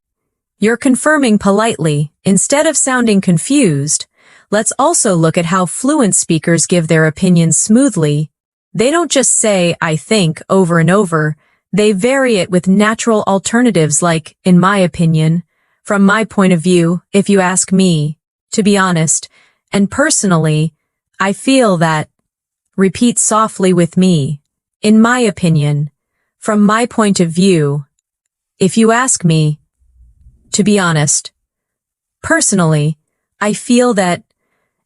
You're confirming politely instead of sounding confused. Let's also look at how fluent speakers give their opinions smoothly. They don't just say, I think, over and over. They vary it with natural alternatives like, in my opinion, from my point of view, if you ask me, to be honest, and personally, I feel that. Repeat softly with me. In my opinion, from my point of view, if you ask me, to be honest, personally, I feel that.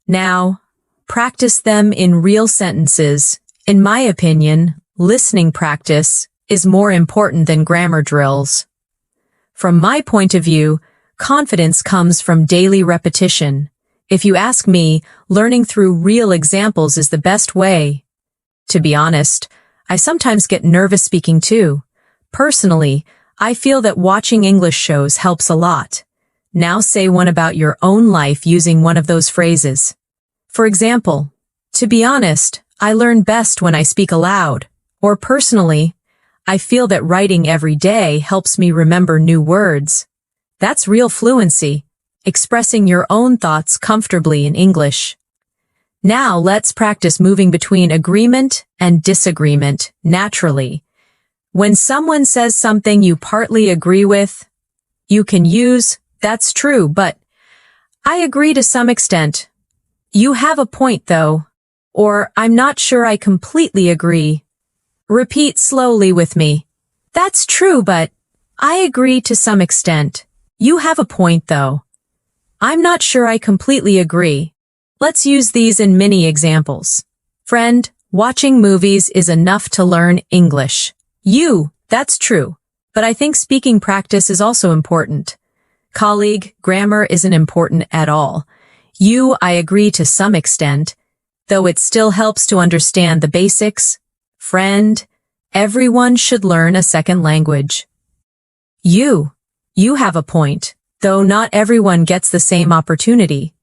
Now, practice them in real sentences. In my opinion, listening practice is more important than grammar drills. From my point of view, confidence comes from daily repetition. If you ask me, learning through real examples is the best way. To be honest, I sometimes get nervous speaking too. Personally, I feel that watching English shows helps a lot. Now say one about your own life using one of those phrases. For example, to be honest, I learn best when I speak aloud. Or personally, I feel that writing every day helps me remember new words. That's real fluency, expressing your own thoughts comfortably in English. Now let's practice moving between agreement and disagreement naturally. When someone says something you partly agree with, you can use, that's true, but I agree to some extent. You have a point though, or I'm not sure I completely agree. Repeat slowly with me. That's true, but I agree to some extent. You have a point though. I'm not sure I completely agree. Let's use these in mini examples. Friend, watching movies is enough to learn English. That's true, but I think speaking practice is also important. Colleague, grammar isn't important at all. I agree to some extent, though it still helps to understand the basics. Friend, everyone should learn a second language. You have a point, though not everyone gets the same opportunity.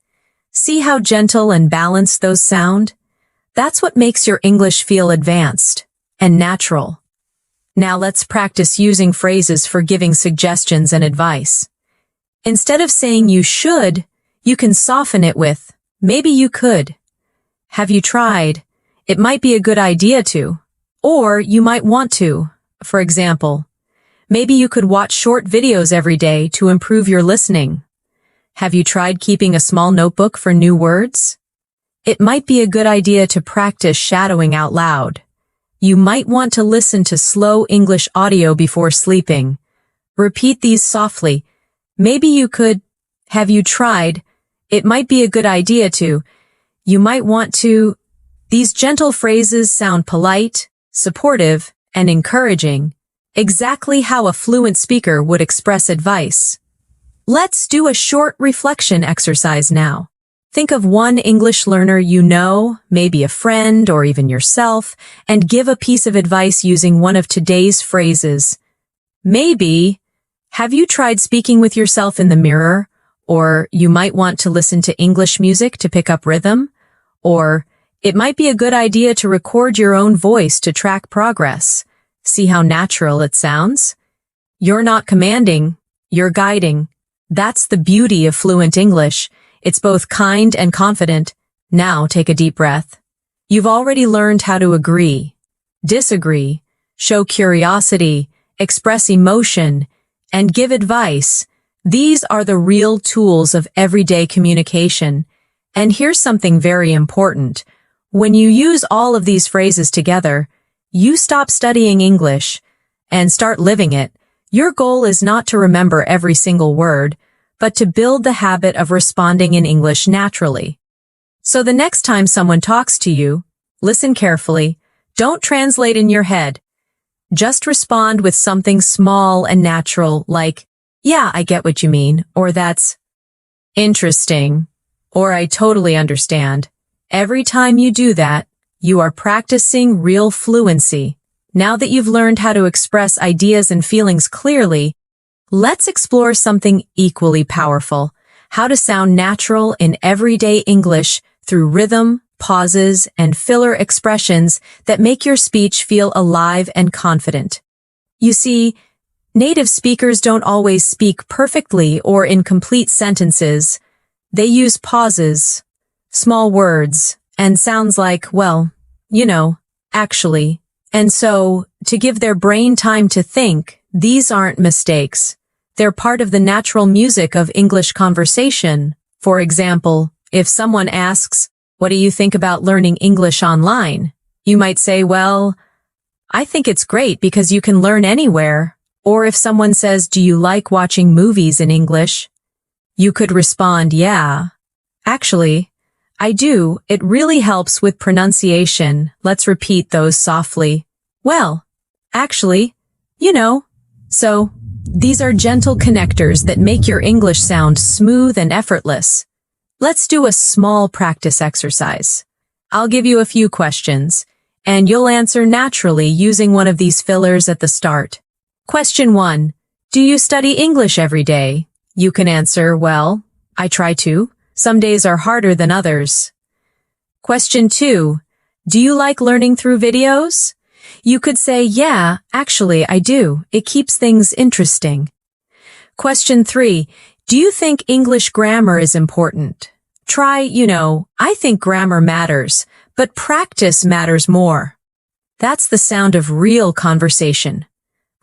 See how gentle and balanced those sound? That's what makes your English feel advanced and natural. Now let's practice using phrases for giving suggestions and advice. Instead of saying you should, you can soften it with, maybe you could. Have you tried? It might be a good idea to. Or you might want to. For example, maybe you could watch short videos every day to improve your listening. Have you tried keeping a small notebook for new words? It might be a good idea to practice shadowing out loud. You might want to listen to slow English audio before sleeping. Repeat these softly. Maybe you could. Have you tried? It might be a good idea to. You might want to. These gentle phrases sound polite, supportive, and encouraging, exactly how a fluent speaker would express advice. Let's do a short reflection exercise now. Think of one English learner you know, maybe a friend or even yourself, and give a piece of advice using one of today's phrases. Maybe, have you tried speaking with yourself in the mirror? Or you might want to listen to English music to pick up rhythm? Or it might be a good idea to record your own voice to track progress. See how natural it sounds? You're not commanding, you're guiding. That's the beauty of fluent English. It's both kind and confident. Now take a deep breath. You've already learned how to agree, disagree, show curiosity, express emotion, and give advice. These are the real tools of everyday communication. And here's something very important. When you use all of these phrases together, you stop studying English and start living it. Your goal is not to remember every single word, but to build the habit of responding in English naturally. So the next time someone talks to you, listen carefully. Don't translate in your head. Just respond with something small and natural like, "Yeah, I get what you mean," or "That's interesting," or "I totally understand." Every time you do that, you are practicing real fluency. Now that you've learned how to express ideas and feelings clearly, let's explore something equally powerful: how to sound natural in everyday English through rhythm, pauses, and filler expressions that make your speech feel alive and confident. You see, native speakers don't always speak perfectly or in complete sentences. They use pauses, small words, and sounds like, well, actually. And so, to give their brain time to think, these aren't mistakes. They're part of the natural music of English conversation. For example, if someone asks, "What do you think about learning English online?" you might say, "Well, I think it's great because you can learn anywhere." Or if someone says, "Do you like watching movies in English?" you could respond, "Yeah, actually, I do. It really helps with pronunciation." Let's repeat those softly. "Well, actually, So, these are gentle connectors that make your English sound smooth and effortless. Let's do a small practice exercise. I'll give you a few questions, and you'll answer naturally using one of these fillers at the start. Question 1. Do you study English every day? You can answer, "Well, I try to. Some days are harder than others." Question 2. Do you like learning through videos? You could say, "Yeah, actually, I do. It keeps things interesting." Question 3. Do you think English grammar is important? Try, "I think grammar matters, but practice matters more." That's the sound of real conversation.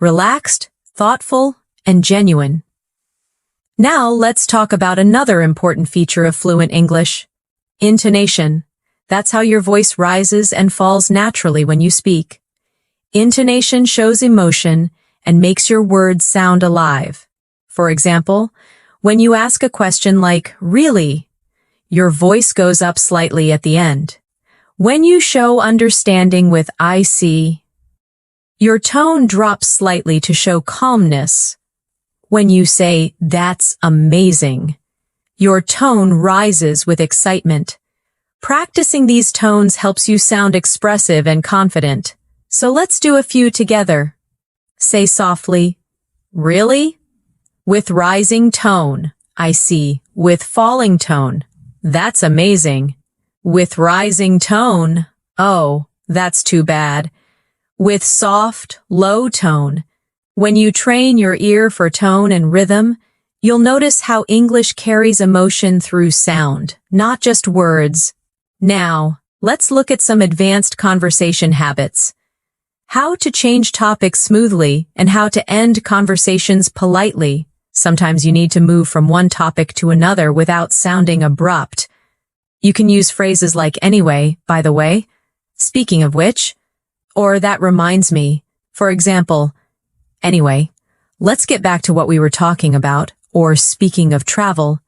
Relaxed, thoughtful, and genuine. Now let's talk about another important feature of fluent English: intonation. That's how your voice rises and falls naturally when you speak. Intonation shows emotion and makes your words sound alive. For example, when you ask a question like, "Really?" your voice goes up slightly at the end. When you show understanding with "I see," your tone drops slightly to show calmness. When you say, "That's amazing," your tone rises with excitement. Practicing these tones helps you sound expressive and confident. So let's do a few together. Say softly, "Really?" with rising tone, "I see." With falling tone, "That's amazing." With rising tone, "Oh, that's too bad." With soft, low tone. When you train your ear for tone and rhythm, you'll notice how English carries emotion through sound, not just words. Now, let's look at some advanced conversation habits. How to change topics smoothly and how to end conversations politely. Sometimes you need to move from one topic to another without sounding abrupt. You can use phrases like "Anyway," "By the way," "Speaking of which," or "That reminds me." For example, "Anyway, let's get back to what we were talking about," or "Speaking of travel,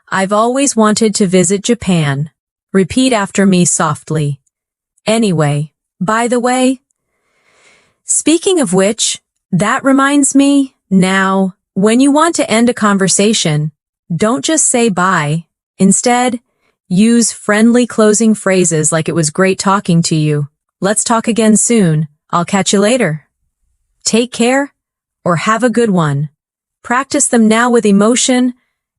I've always wanted to visit Japan." Repeat after me softly. "Anyway, by the way, speaking of which, that reminds me." Now, when you want to end a conversation, don't just say bye. Instead, use friendly closing phrases like "It was great talking to you," "Let's talk again soon," "I'll catch you later," "Take care," or "Have a good one." Practice them now with emotion.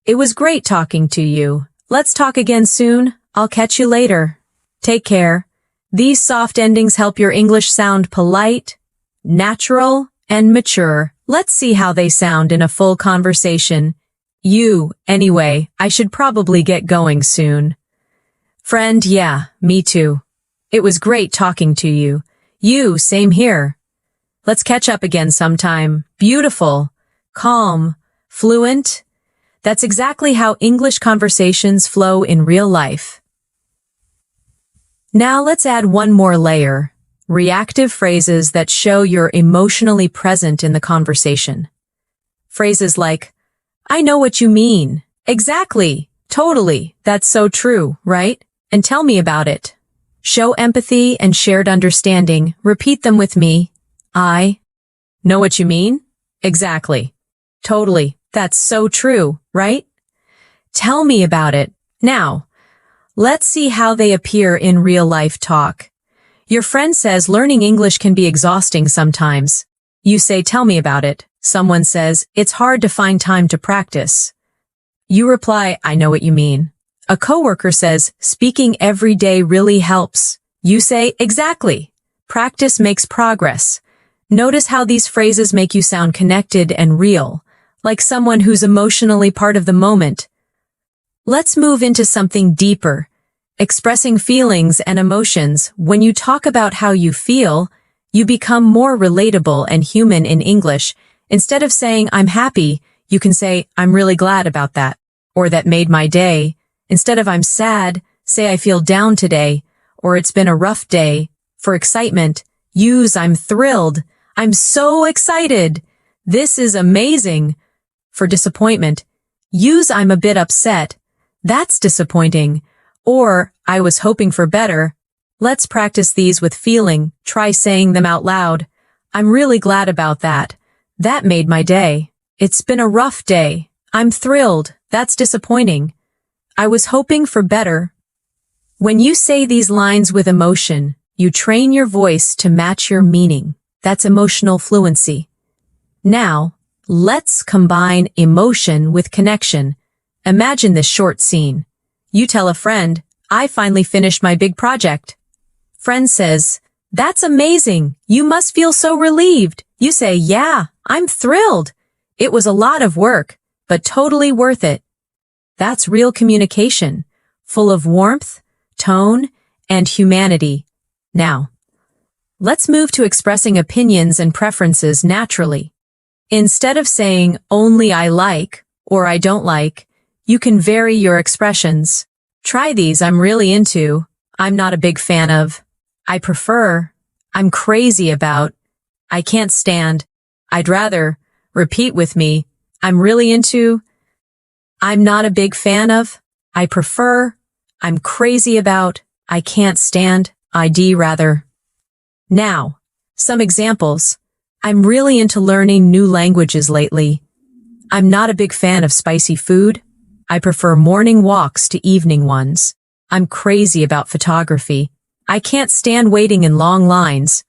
"It was great talking to you," "Let's talk again soon," "I'll catch you later," "Take care." These soft endings help your English sound polite, natural, and mature. Let's see how they sound in a full conversation. You, "Anyway, I should probably get going soon." Friend, "Yeah, me too. It was great talking to you." You, "Same here. Let's catch up again sometime." Beautiful, calm, fluent. That's exactly how English conversations flow in real life. Now let's add one more layer: reactive phrases that show you're emotionally present in the conversation. Phrases like, I know what you mean. Exactly. Totally. That's so true, right? And tell me about it. Show empathy and shared understanding. Repeat them with me. I know what you mean. Exactly. Totally. That's so true, right? Tell me about it. Now, let's see how they appear in real-life talk. Your friend says learning English can be exhausting sometimes. You say, tell me about it. Someone says, it's hard to find time to practice. You reply, I know what you mean. A coworker says, speaking every day really helps. You say, exactly. Practice makes progress. Notice how these phrases make you sound connected and real, like someone who's emotionally part of the moment. Let's move into something deeper. Expressing feelings and emotions. When you talk about how you feel, you become more relatable and human in English. Instead of saying, I'm happy, you can say, I'm really glad about that, or that made my day. Instead of I'm sad, say I feel down today, or it's been a rough day. For excitement, use I'm thrilled. I'm so excited. This is amazing. For disappointment, use I'm a bit upset. That's disappointing. Or I was hoping for better. Let's practice these with feeling. Try saying them out loud. I'm really glad about that. That made my day. It's been a rough day. I'm thrilled. That's disappointing. I was hoping for better. When you say these lines with emotion, you train your voice to match your meaning. That's emotional fluency. Now, let's combine emotion with connection. Imagine this short scene. You tell a friend, I finally finished my big project. Friend says, that's amazing. You must feel so relieved. You say, yeah, I'm thrilled. It was a lot of work, but totally worth it. That's real communication, full of warmth, tone, and humanity. Now, let's move to expressing opinions and preferences naturally. Instead of saying only I like or I don't like, you can vary your expressions. Try these I'm really into, I'm not a big fan of, I prefer, I'm crazy about, I can't stand, I'd rather. Repeat with me, I'm really into, I'm not a big fan of, I prefer, I'm crazy about, I can't stand, I'd rather. Now, some examples. I'm really into learning new languages lately. I'm not a big fan of spicy food. I prefer morning walks to evening ones. I'm crazy about photography. I can't stand waiting in long lines.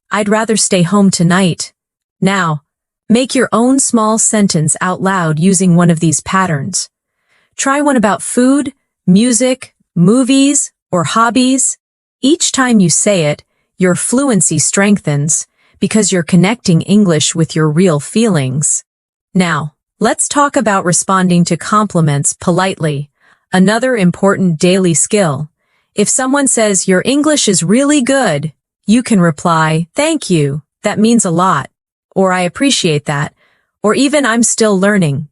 I'd rather stay home tonight. Now, make your own small sentence out loud using one of these patterns. Try one about food, music, movies, or hobbies. Each time you say it, your fluency strengthens because you're connecting English with your real feelings. Now, let's talk about responding to compliments politely, another important daily skill. If someone says, your English is really good, you can reply, thank you, that means a lot, or I appreciate that, or even I'm still learning.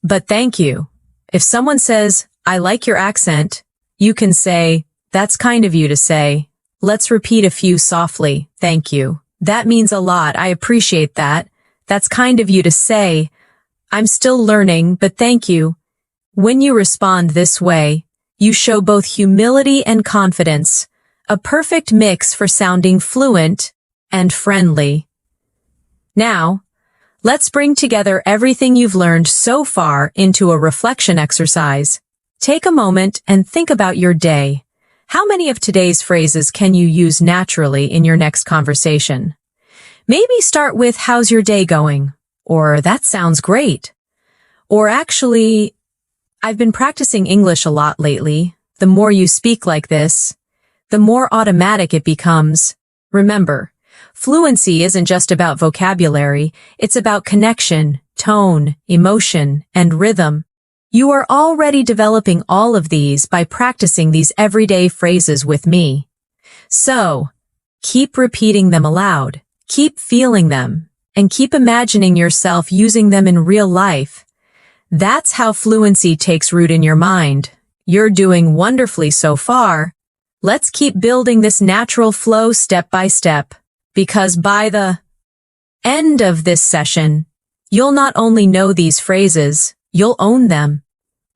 But thank you. If someone says, I like your accent, you can say, that's kind of you to say. Let's repeat a few softly, thank you. That means a lot, I appreciate that. That's kind of you to say. I'm still learning, but thank you. When you respond this way, you show both humility and confidence, a perfect mix for sounding fluent and friendly. Now, let's bring together everything you've learned so far into a reflection exercise. Take a moment and think about your day. How many of today's phrases can you use naturally in your next conversation? Maybe start with, how's your day going? Or, that sounds great. Or actually, I've been practicing English a lot lately. The more you speak like this, the more automatic it becomes. Remember, fluency isn't just about vocabulary, it's about connection, tone, emotion, and rhythm. You are already developing all of these by practicing these everyday phrases with me. So, keep repeating them aloud, keep feeling them, and keep imagining yourself using them in real life. That's how fluency takes root in your mind. You're doing wonderfully so far. Let's keep building this natural flow step by step, because by the end of this session, you'll not only know these phrases, you'll own them.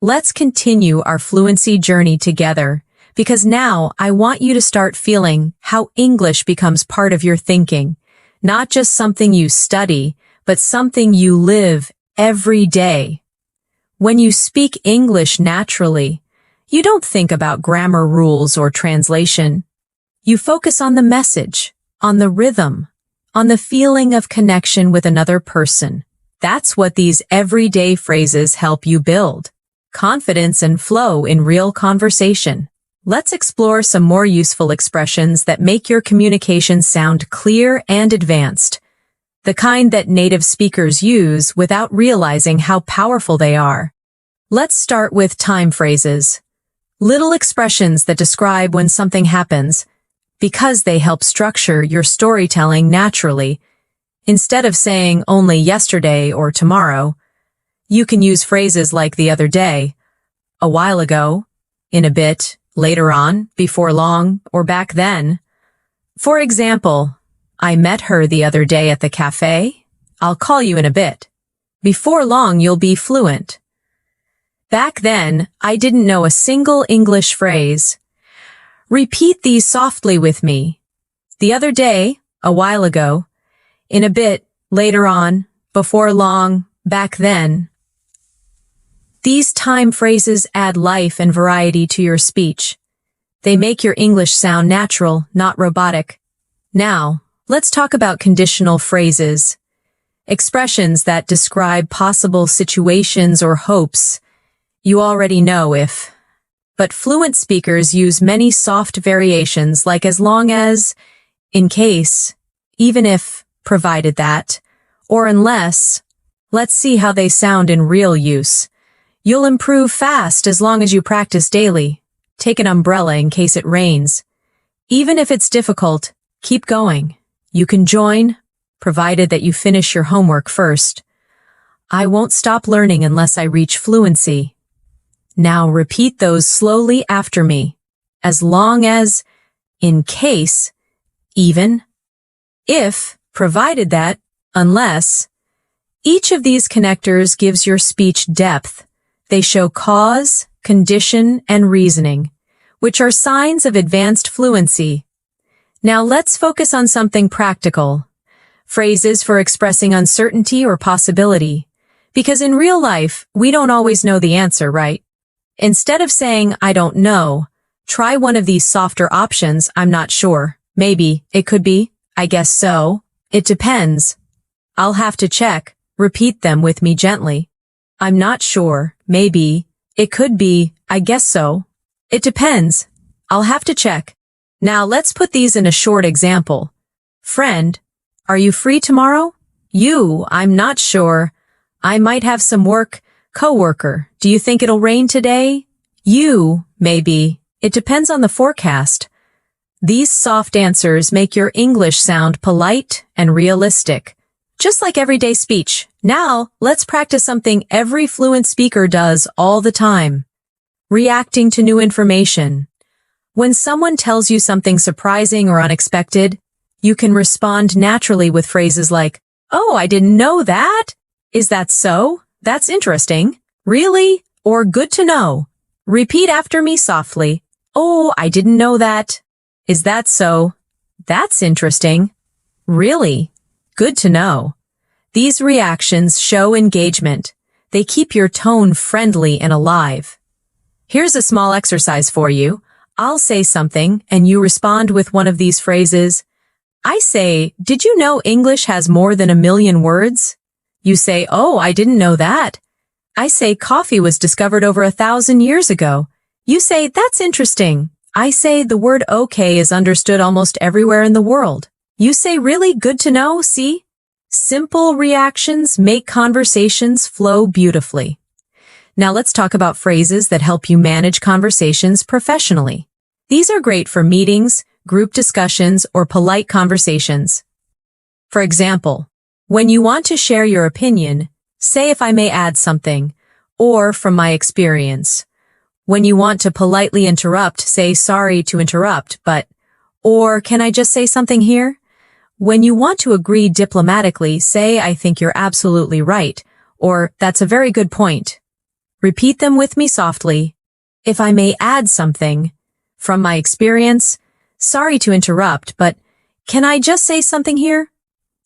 Let's continue our fluency journey together, because now I want you to start feeling how English becomes part of your thinking, not just something you study, but something you live every day. When you speak English naturally, you don't think about grammar rules or translation. You focus on the message, on the rhythm, on the feeling of connection with another person. That's what these everyday phrases help you build. Confidence and flow in real conversation. Let's explore some more useful expressions that make your communication sound clear and advanced. The kind that native speakers use without realizing how powerful they are. Let's start with time phrases. Little expressions that describe when something happens, because they help structure your storytelling naturally. Instead of saying only yesterday or tomorrow, you can use phrases like the other day, a while ago, in a bit, later on, before long, or back then. For example, I met her the other day at the cafe. I'll call you in a bit. Before long, you'll be fluent. Back then, I didn't know a single English phrase. Repeat these softly with me. The other day, a while ago, in a bit, later on, before long, back then. These time phrases add life and variety to your speech. They make your English sound natural, not robotic. Now, let's talk about conditional phrases. Expressions that describe possible situations or hopes. You already know if. But fluent speakers use many soft variations like as long as, in case, even if, provided that, or unless. Let's see how they sound in real use. You'll improve fast as long as you practice daily. Take an umbrella in case it rains. Even if it's difficult, keep going. You can join, provided that you finish your homework first. I won't stop learning unless I reach fluency. Now repeat those slowly after me. As long as, in case, even, if, provided that, unless. Each of these connectors gives your speech depth. They show cause, condition, and reasoning, which are signs of advanced fluency. Now let's focus on something practical. Phrases for expressing uncertainty or possibility. Because in real life, we don't always know the answer, right? Instead of saying, I don't know, try one of these softer options, I'm not sure, maybe, it could be, I guess so, it depends. I'll have to check, repeat them with me gently. I'm not sure, maybe, it could be, I guess so, it depends. I'll have to check. Now let's put these in a short example. Friend, are you free tomorrow? You, I'm not sure. I might have some work. Coworker, do you think it'll rain today? You, maybe. It depends on the forecast. These soft answers make your English sound polite and realistic, just like everyday speech. Now, let's practice something every fluent speaker does all the time. Reacting to new information. When someone tells you something surprising or unexpected, you can respond naturally with phrases like, oh, I didn't know that. Is that so? That's interesting. Really? Or good to know. Repeat after me softly. Oh, I didn't know that. Is that so? That's interesting. Really? Good to know. These reactions show engagement. They keep your tone friendly and alive. Here's a small exercise for you. I'll say something and you respond with one of these phrases. I say, did you know English has more than 1 million words? You say, oh, I didn't know that. I say, coffee was discovered over 1,000 years ago. You say, that's interesting. I say, the word okay is understood almost everywhere in the world. You say, really? Good to know, see? Simple reactions make conversations flow beautifully. Now let's talk about phrases that help you manage conversations professionally. These are great for meetings, group discussions, or polite conversations. For example, when you want to share your opinion, say if I may add something, or from my experience. When you want to politely interrupt, say sorry to interrupt, but, or can I just say something here? When you want to agree diplomatically, say I think you're absolutely right, or that's a very good point. Repeat them with me softly. If I may add something, from my experience, sorry to interrupt, but can I just say something here?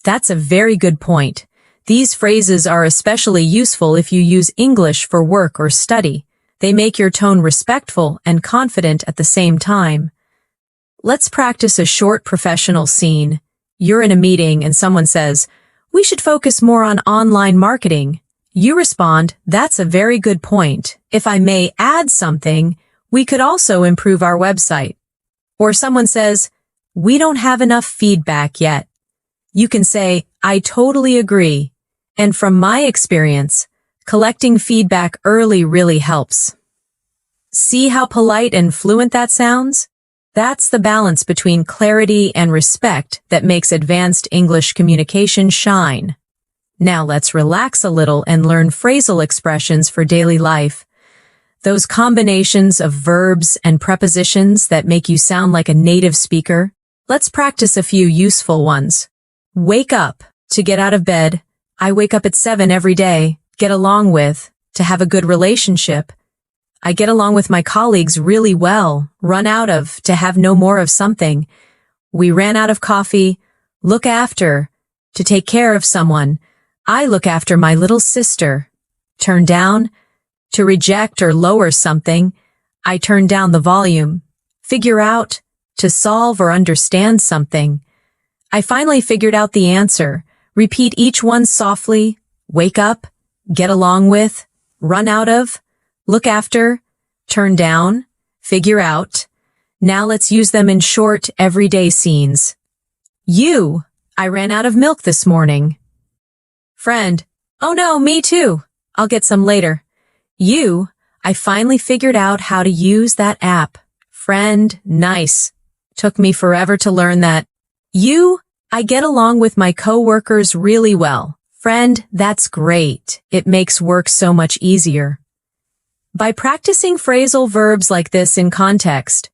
That's a very good point. These phrases are especially useful if you use English for work or study. They make your tone respectful and confident at the same time. Let's practice a short professional scene. You're in a meeting and someone says, "We should focus more on online marketing." You respond, "That's a very good point. If I may add something, we could also improve our website." Or someone says, "We don't have enough feedback yet." You can say, "I totally agree. And from my experience, collecting feedback early really helps." See how polite and fluent that sounds? That's the balance between clarity and respect that makes advanced English communication shine. Now let's relax a little and learn phrasal expressions for daily life. Those combinations of verbs and prepositions that make you sound like a native speaker. Let's practice a few useful ones. Wake up, to get out of bed. I wake up at 7 every day. Get along with, to have a good relationship. I get along with my colleagues really well. Run out of, to have no more of something. We ran out of coffee. Look after, to take care of someone. I look after my little sister. Turn down, to reject or lower something. I turn down the volume. Figure out, to solve or understand something. I finally figured out the answer. Repeat each one softly. Wake up, get along with, run out of, look after, turn down, figure out. Now let's use them in short, everyday scenes. You, I ran out of milk this morning. Friend, oh no, me too. I'll get some later. You, I finally figured out how to use that app. Friend, nice. Took me forever to learn that. You, I get along with my coworkers really well. Friend, that's great. It makes work so much easier. By practicing phrasal verbs like this in context,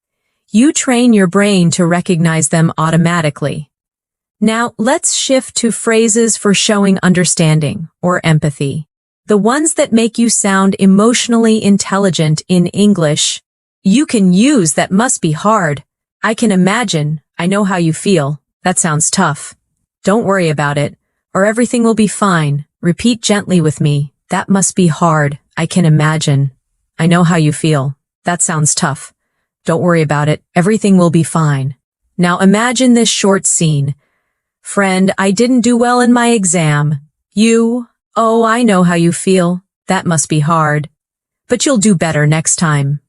you train your brain to recognize them automatically. Now, let's shift to phrases for showing understanding or empathy. The ones that make you sound emotionally intelligent in English. You can use "that must be hard." I can imagine. I know how you feel. That sounds tough. Don't worry about it, or everything will be fine. Repeat gently with me. That must be hard. I can imagine. I know how you feel. That sounds tough. Don't worry about it. Everything will be fine. Now imagine this short scene. Friend, I didn't do well in my exam. You, oh, I know how you feel. That must be hard. But you'll do better next time.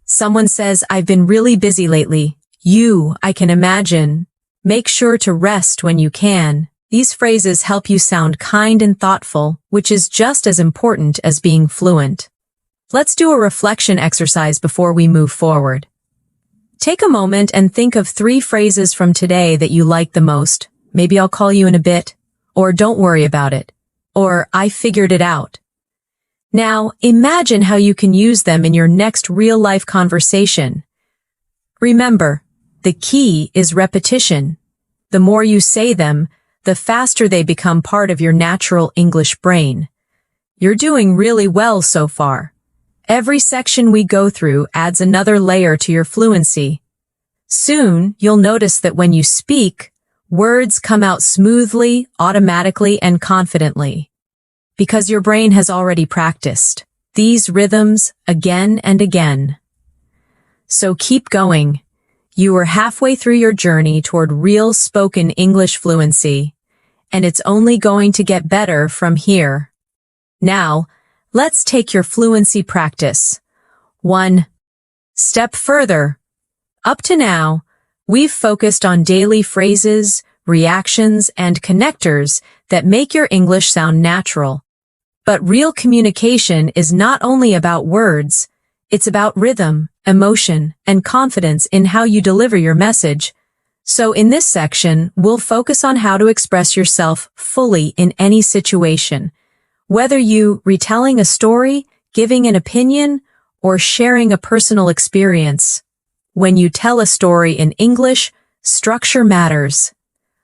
Someone says, I've been really busy lately. You, I can imagine. Make sure to rest when you can. These phrases help you sound kind and thoughtful, which is just as important as being fluent. Let's do a reflection exercise before we move forward. Take a moment and think of 3 phrases from today that you like the most. Maybe I'll call you in a bit, or don't worry about it, or I figured it out. Now, imagine how you can use them in your next real-life conversation. Remember, the key is repetition. The more you say them, the faster they become part of your natural English brain. You're doing really well so far. Every section we go through adds another layer to your fluency. Soon, you'll notice that when you speak, words come out smoothly, automatically, and confidently. Because your brain has already practiced these rhythms again and again. So keep going. You are halfway through your journey toward real spoken English fluency, and it's only going to get better from here. Now, let's take your fluency practice 1 step further. Up to now, we've focused on daily phrases, reactions, and connectors that make your English sound natural. But real communication is not only about words, it's about rhythm, emotion, and confidence in how you deliver your message. So in this section, we'll focus on how to express yourself fully in any situation. Whether you retelling a story, giving an opinion, or sharing a personal experience. When you tell a story in English, structure matters.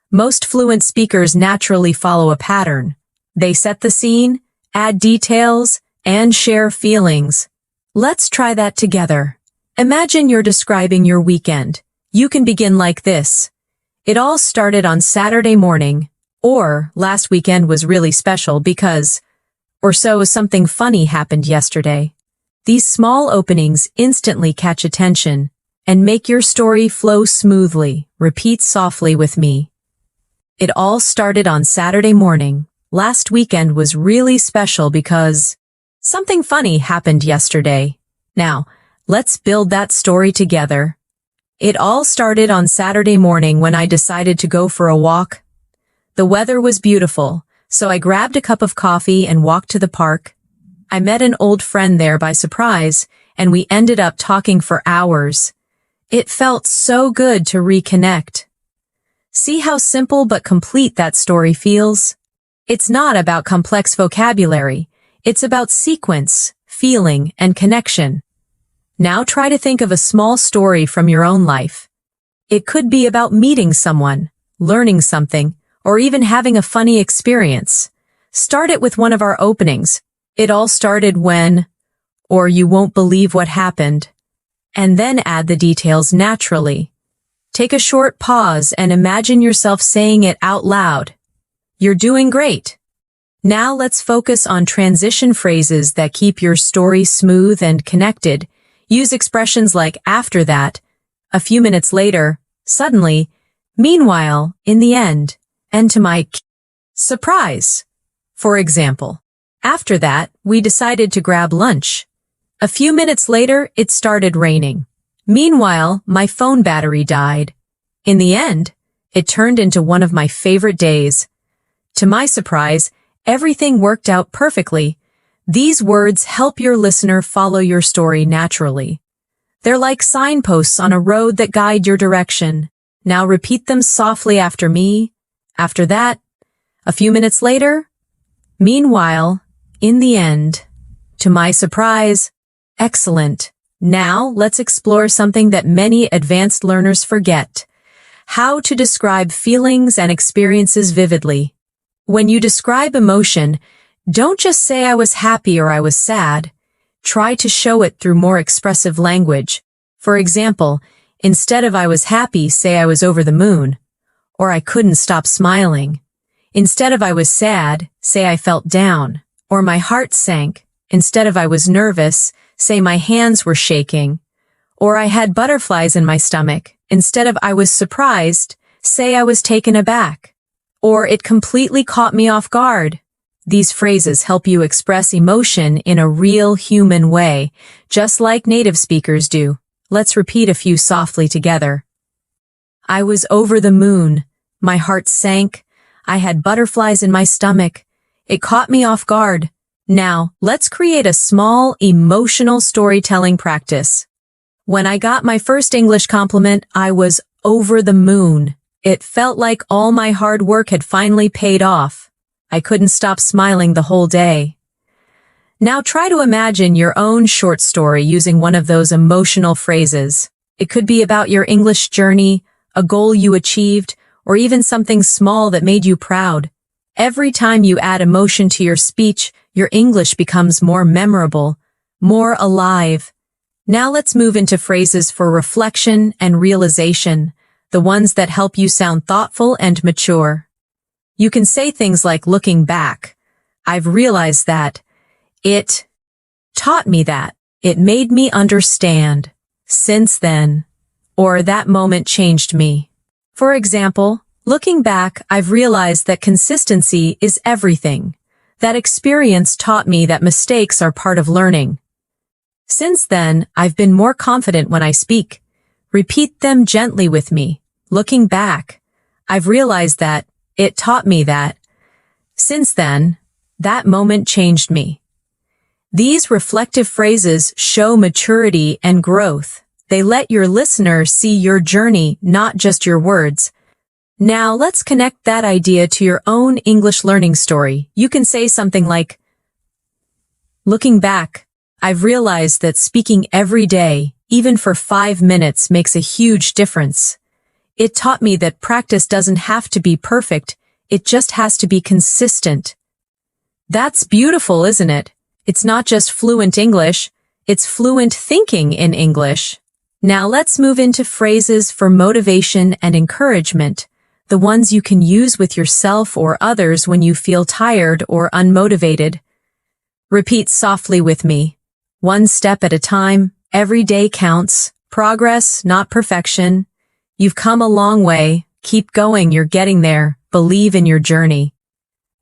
Most fluent speakers naturally follow a pattern. They set the scene, add details, and share feelings. Let's try that together. Imagine you're describing your weekend. You can begin like this. It all started on Saturday morning, or last weekend was really special because, or so something funny happened yesterday. These small openings instantly catch attention and make your story flow smoothly. Repeat softly with me. It all started on Saturday morning. Last weekend was really special because something funny happened yesterday. Now, let's build that story together. It all started on Saturday morning when I decided to go for a walk. The weather was beautiful, so I grabbed a cup of coffee and walked to the park. I met an old friend there by surprise, and we ended up talking for hours. It felt so good to reconnect. See how simple but complete that story feels? It's not about complex vocabulary. It's about sequence, feeling, and connection. Now try to think of a small story from your own life. It could be about meeting someone, learning something, or even having a funny experience. Start it with one of our openings. It all started when, or you won't believe what happened. And then add the details naturally. Take a short pause and imagine yourself saying it out loud. You're doing great. Now let's focus on transition phrases that keep your story smooth and connected. Use expressions like after that, a few minutes later, suddenly, meanwhile, in the end, and to my surprise. For example, after that, we decided to grab lunch. A few minutes later, it started raining. Meanwhile, my phone battery died. In the end, it turned into one of my favorite days. To my surprise, everything worked out perfectly. These words help your listener follow your story naturally. They're like signposts on a road that guide your direction. Now repeat them softly after me. After that, a few minutes later, meanwhile, in the end, to my surprise. Excellent. Now let's explore something that many advanced learners forget. How to describe feelings and experiences vividly. When you describe emotion, don't just say I was happy or I was sad. Try to show it through more expressive language. For example, instead of I was happy, say I was over the moon. Or I couldn't stop smiling. Instead of I was sad, say I felt down. Or my heart sank. Instead of I was nervous, say my hands were shaking. Or I had butterflies in my stomach. Instead of I was surprised, say I was taken aback. Or it completely caught me off guard. These phrases help you express emotion in a real human way, just like native speakers do. Let's repeat a few softly together. I was over the moon. My heart sank. I had butterflies in my stomach. It caught me off guard. Now, let's create a small, emotional storytelling practice. When I got my first English compliment, I was over the moon. It felt like all my hard work had finally paid off. I couldn't stop smiling the whole day. Now try to imagine your own short story using one of those emotional phrases. It could be about your English journey, a goal you achieved, or even something small that made you proud. Every time you add emotion to your speech, your English becomes more memorable, more alive. Now let's move into phrases for reflection and realization, the ones that help you sound thoughtful and mature. You can say things like looking back. I've realized that. It taught me that. It made me understand. Since then. Or that moment changed me. For example, looking back, I've realized that consistency is everything. That experience taught me that mistakes are part of learning. Since then, I've been more confident when I speak. Repeat them gently with me. Looking back, I've realized that. It taught me that. Since then, that moment changed me. These reflective phrases show maturity and growth. They let your listener see your journey, not just your words. Now let's connect that idea to your own English learning story. You can say something like, looking back, I've realized that speaking every day, even for 5 minutes, makes a huge difference. It taught me that practice doesn't have to be perfect, it just has to be consistent. That's beautiful, isn't it? It's not just fluent English, it's fluent thinking in English. Now let's move into phrases for motivation and encouragement, the ones you can use with yourself or others when you feel tired or unmotivated. Repeat softly with me. One step at a time, every day counts. Progress, not perfection. You've come a long way. Keep going, you're getting there. Believe in your journey.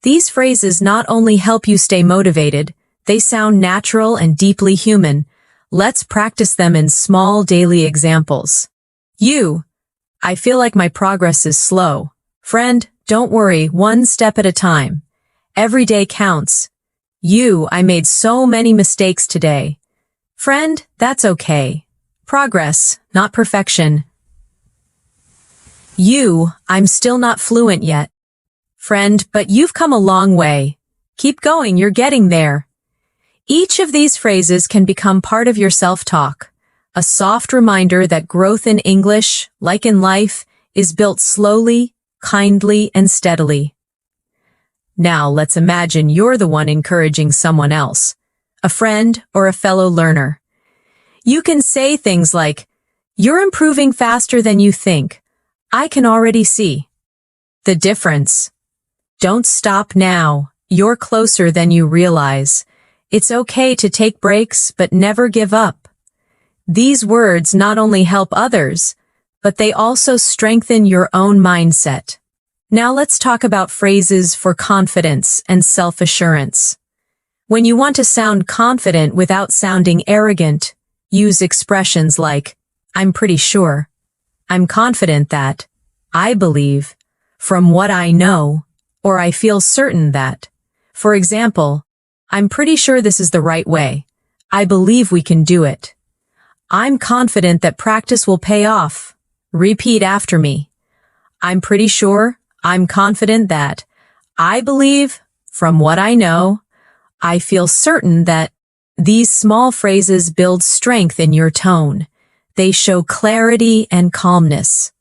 These phrases not only help you stay motivated, they sound natural and deeply human. Let's practice them in small daily examples. I feel like my progress is slow. Friend, don't worry, one step at a time. Every day counts. I made so many mistakes today. Friend, that's okay. Progress, not perfection. I'm still not fluent yet. Friend, but you've come a long way. Keep going, you're getting there. Each of these phrases can become part of your self-talk, a soft reminder that growth in English, like in life, is built slowly, kindly, and steadily. Now let's imagine you're the one encouraging someone else, a friend or a fellow learner. You can say things like, "You're improving faster than you think. I can already see the difference. Don't stop now. You're closer than you realize. It's okay to take breaks, but never give up." These words not only help others, but they also strengthen your own mindset. Now let's talk about phrases for confidence and self-assurance. When you want to sound confident without sounding arrogant, use expressions like, "I'm pretty sure," "I'm confident that," "I believe," "from what I know," or "I feel certain that." For example, "I'm pretty sure this is the right way. I believe we can do it." "I'm confident that practice will pay off." Repeat after me. "I'm pretty sure," "I'm confident that," "I believe," "from what I know," "I feel certain that." These small phrases build strength in your tone. They show clarity and calmness.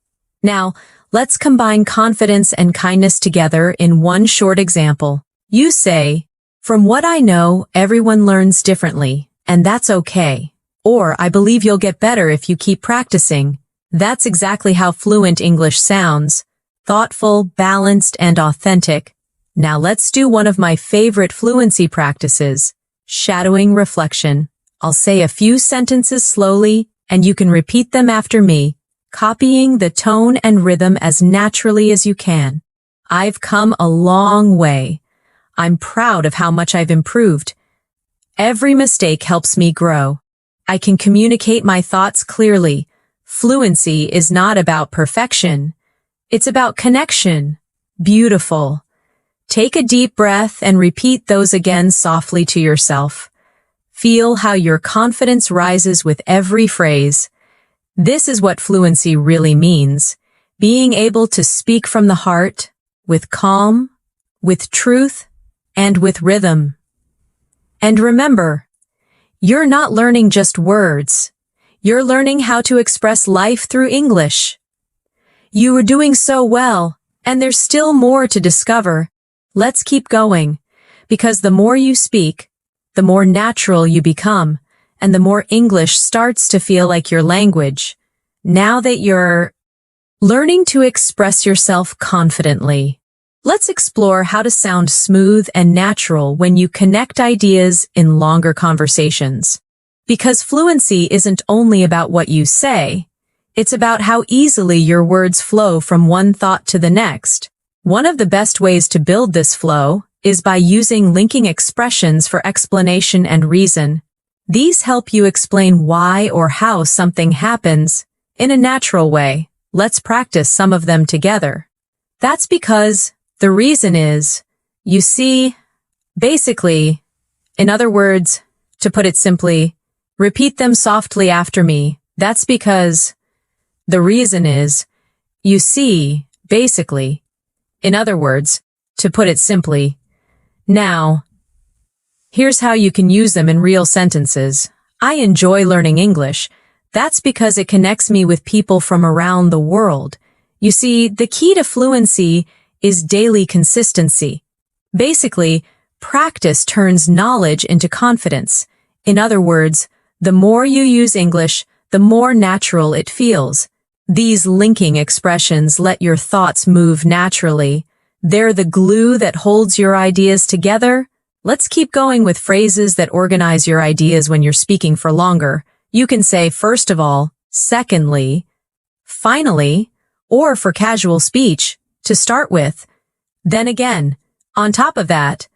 Now, let's combine confidence and kindness together in one short example. You say, "From what I know, everyone learns differently, and that's okay." Or, "I believe you'll get better if you keep practicing." That's exactly how fluent English sounds. Thoughtful, balanced, and authentic. Now let's do one of my favorite fluency practices, shadowing reflection. I'll say a few sentences slowly, and you can repeat them after me, copying the tone and rhythm as naturally as you can. "I've come a long way. I'm proud of how much I've improved. Every mistake helps me grow. I can communicate my thoughts clearly. Fluency is not about perfection. It's about connection." Beautiful. Take a deep breath and repeat those again softly to yourself. Feel how your confidence rises with every phrase. This is what fluency really means. Being able to speak from the heart, with calm, with truth, and with rhythm. And remember, you're not learning just words. You're learning how to express life through English. You are doing so well, and there's still more to discover. Let's keep going, because the more you speak, the more natural you become, and the more English starts to feel like your language. Now that you're learning to express yourself confidently, let's explore how to sound smooth and natural when you connect ideas in longer conversations. Because fluency isn't only about what you say, it's about how easily your words flow from one thought to the next. One of the best ways to build this flow is by using linking expressions for explanation and reason. These help you explain why or how something happens in a natural way. Let's practice some of them together. That's because the reason is, you see, basically, in other words, to put it simply, repeat them softly after me. That's because the reason is, you see, basically. In other words, to put it simply. Now, here's how you can use them in real sentences. I enjoy learning English. That's because it connects me with people from around the world. You see, the key to fluency is daily consistency. Basically, Practice turns knowledge into confidence. In other words, the more you use English, the more natural it feels. These linking expressions let your thoughts move naturally. They're the glue that holds your ideas together. Let's keep going with phrases that organize your ideas when you're speaking for longer. You can say first of all, secondly, finally, or for casual speech, to start with. Then again, on top of that,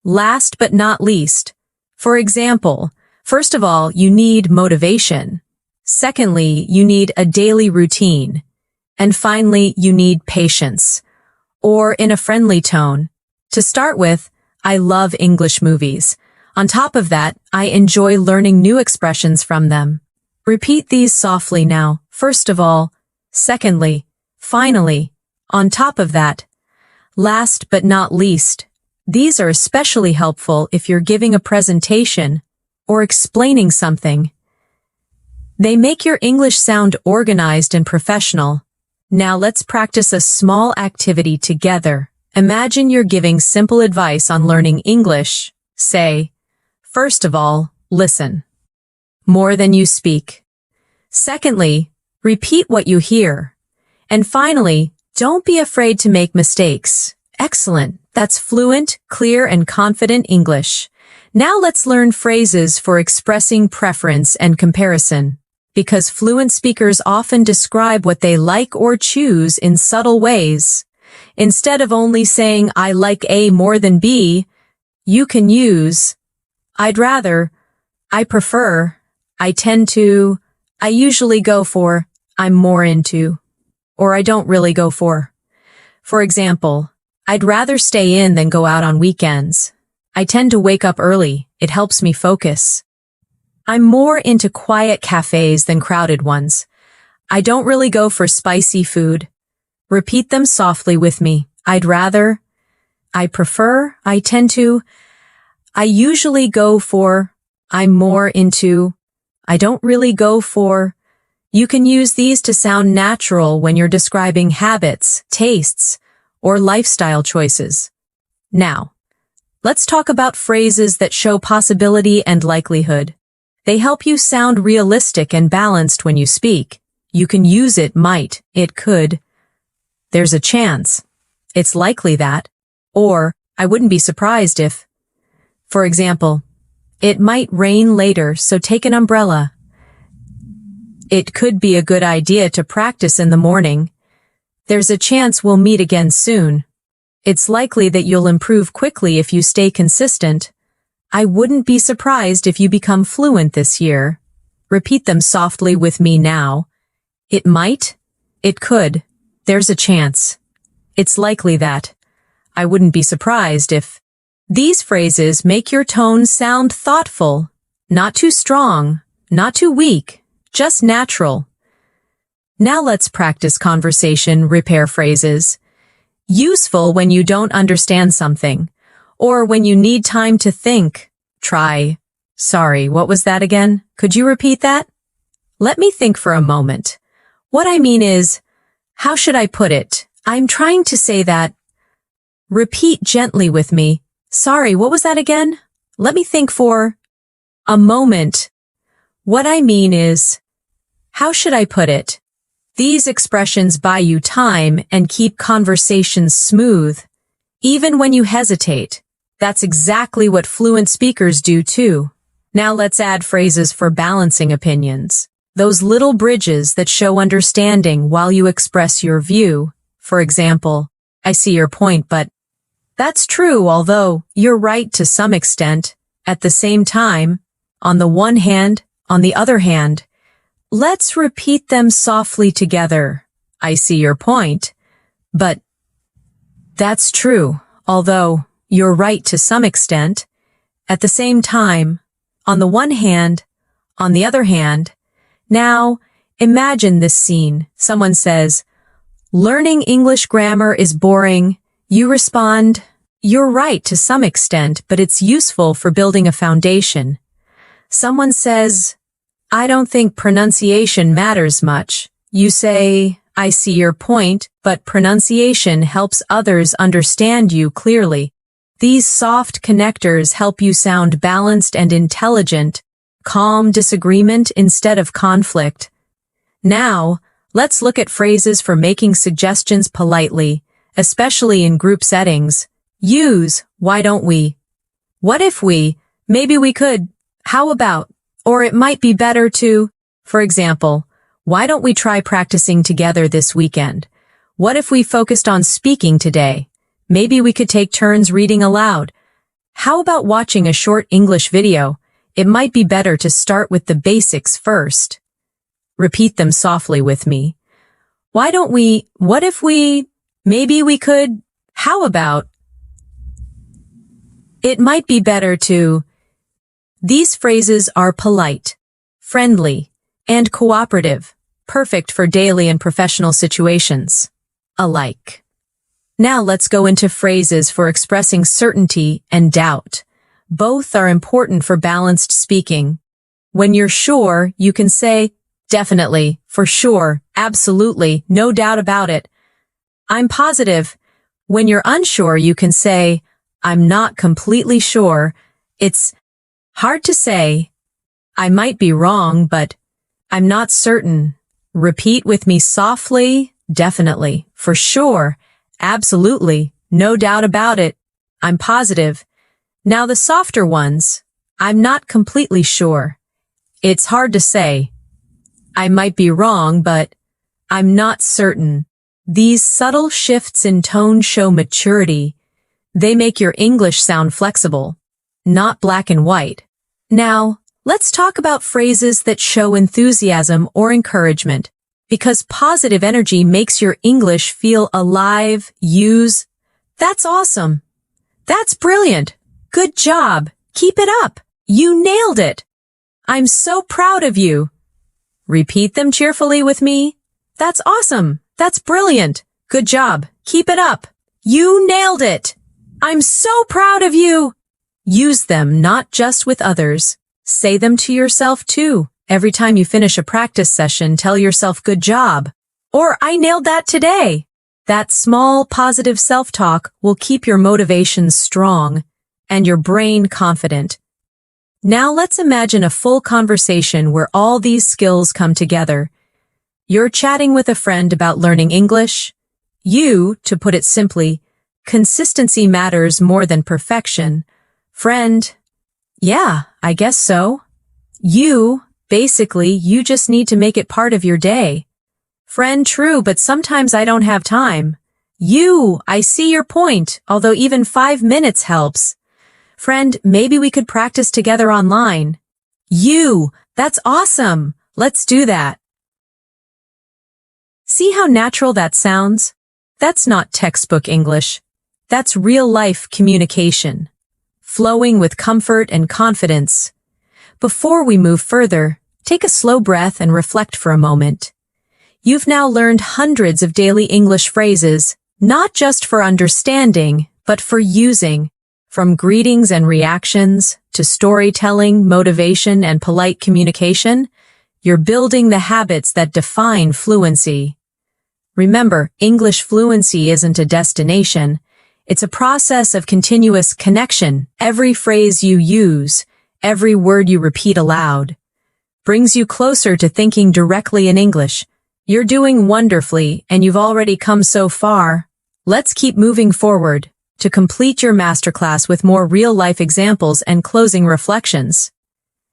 last but not least. For example, first of all, you need motivation. Secondly, you need a daily routine. And finally, you need patience. Or in a friendly tone. To start with, I love English movies. On top of that, I enjoy learning new expressions from them. Repeat these softly now. First of all, secondly, finally, on top of that, last but not least. These are especially helpful if you're giving a presentation or explaining something. They make your English sound organized and professional. Now let's practice a small activity together. Imagine you're giving simple advice on learning English. Say, first of all, listen more than you speak. Secondly, repeat what you hear. And finally, don't be afraid to make mistakes. Excellent. That's fluent, clear, and confident English. Now let's learn phrases for expressing preference and comparison. Because fluent speakers often describe what they like or choose in subtle ways. Instead of only saying, I like A more than B, you can use, I'd rather, I prefer, I tend to, I usually go for, I'm more into, or I don't really go for. For example, I'd rather stay in than go out on weekends. I tend to wake up early. It helps me focus. I'm more into quiet cafes than crowded ones. I don't really go for spicy food. Repeat them softly with me. I'd rather, I prefer, I tend to, I usually go for, I'm more into, I don't really go for. You can use these to sound natural when you're describing habits, tastes, or lifestyle choices. Now, let's talk about phrases that show possibility and likelihood. They help you sound realistic and balanced when you speak. You can use it might, it could, there's a chance, it's likely that, or I wouldn't be surprised if. For example, it might rain later, so take an umbrella. It could be a good idea to practice in the morning. There's a chance we'll meet again soon. It's likely that you'll improve quickly if you stay consistent. I wouldn't be surprised if you become fluent this year. Repeat them softly with me now. It might. It could. There's a chance. It's likely that. I wouldn't be surprised if. These phrases make your tone sound thoughtful. Not too strong. Not too weak. Just natural. Now let's practice conversation repair phrases. Useful when you don't understand something, or when you need time to think. Try, sorry, what was that again? Could you repeat that? Let me think for a moment. What I mean is, how should I put it? I'm trying to say that. Repeat gently with me. Sorry, what was that again? Let me think for a moment. What I mean is, how should I put it? These expressions buy you time and keep conversations smooth. Even when you hesitate, that's exactly what fluent speakers do too. Now let's add phrases for balancing opinions. Those little bridges that show understanding while you express your view. For example, I see your point, but that's true, although you're right to some extent. At the same time, on the one hand, on the other hand, let's repeat them softly together. I see your point, but that's true, although you're right to some extent. At the same time, on the one hand, on the other hand. Now, imagine this scene. Someone says, learning English grammar is boring. You respond, you're right to some extent, but it's useful for building a foundation. Someone says, I don't think pronunciation matters much. You say, I see your point, but pronunciation helps others understand you clearly. These soft connectors help you sound balanced and intelligent, calm disagreement instead of conflict. Now, let's look at phrases for making suggestions politely, especially in group settings. Use, why don't we? What if we? Maybe we could. How about? Or it might be better to. For example, why don't we try practicing together this weekend? What if we focused on speaking today? Maybe we could take turns reading aloud. How about watching a short English video? It might be better to start with the basics first. Repeat them softly with me. Why don't we? What if we? Maybe we could. How about? It might be better to. These phrases are polite, friendly, and cooperative, perfect for daily and professional situations alike. Now let's go into phrases for expressing certainty and doubt. Both are important for balanced speaking. When you're sure, you can say, definitely, for sure, absolutely, no doubt about it. I'm positive. When you're unsure, you can say, I'm not completely sure. It's hard to say. I might be wrong, but I'm not certain. Repeat with me softly, definitely, for sure, absolutely, no doubt about it. I'm positive. Now the softer ones, I'm not completely sure. It's hard to say. I might be wrong, but I'm not certain. These subtle shifts in tone show maturity. They make your English sound flexible, not black and white. Now, let's talk about phrases that show enthusiasm or encouragement, because positive energy makes your English feel alive. Use, that's awesome. That's brilliant. Good job. Keep it up. You nailed it. I'm so proud of you. Repeat them cheerfully with me. That's awesome. That's brilliant. Good job. Keep it up. You nailed it. I'm so proud of you. Use them not just with others. Say them to yourself too. Every time you finish a practice session, tell yourself good job. Or I nailed that today. That small positive self-talk will keep your motivation strong and your brain confident. Now let's imagine a full conversation where all these skills come together. You're chatting with a friend about learning English. You, to put it simply, consistency matters more than perfection. Friend, yeah, I guess so. You, basically, you just need to make it part of your day. Friend, true, but sometimes I don't have time. You, I see your point, although even 5 minutes helps. Friend, maybe we could practice together online. You, that's awesome. Let's do that. See how natural that sounds? That's not textbook English. That's real-life communication, flowing with comfort and confidence. Before we move further, take a slow breath and reflect for a moment. You've now learned hundreds of daily English phrases, not just for understanding, but for using. From greetings and reactions to storytelling, motivation, and polite communication, you're building the habits that define fluency. Remember, English fluency isn't a destination. It's a process of continuous connection. Every phrase you use, every word you repeat aloud, brings you closer to thinking directly in English. You're doing wonderfully, and you've already come so far. Let's keep moving forward to complete your masterclass with more real-life examples and closing reflections.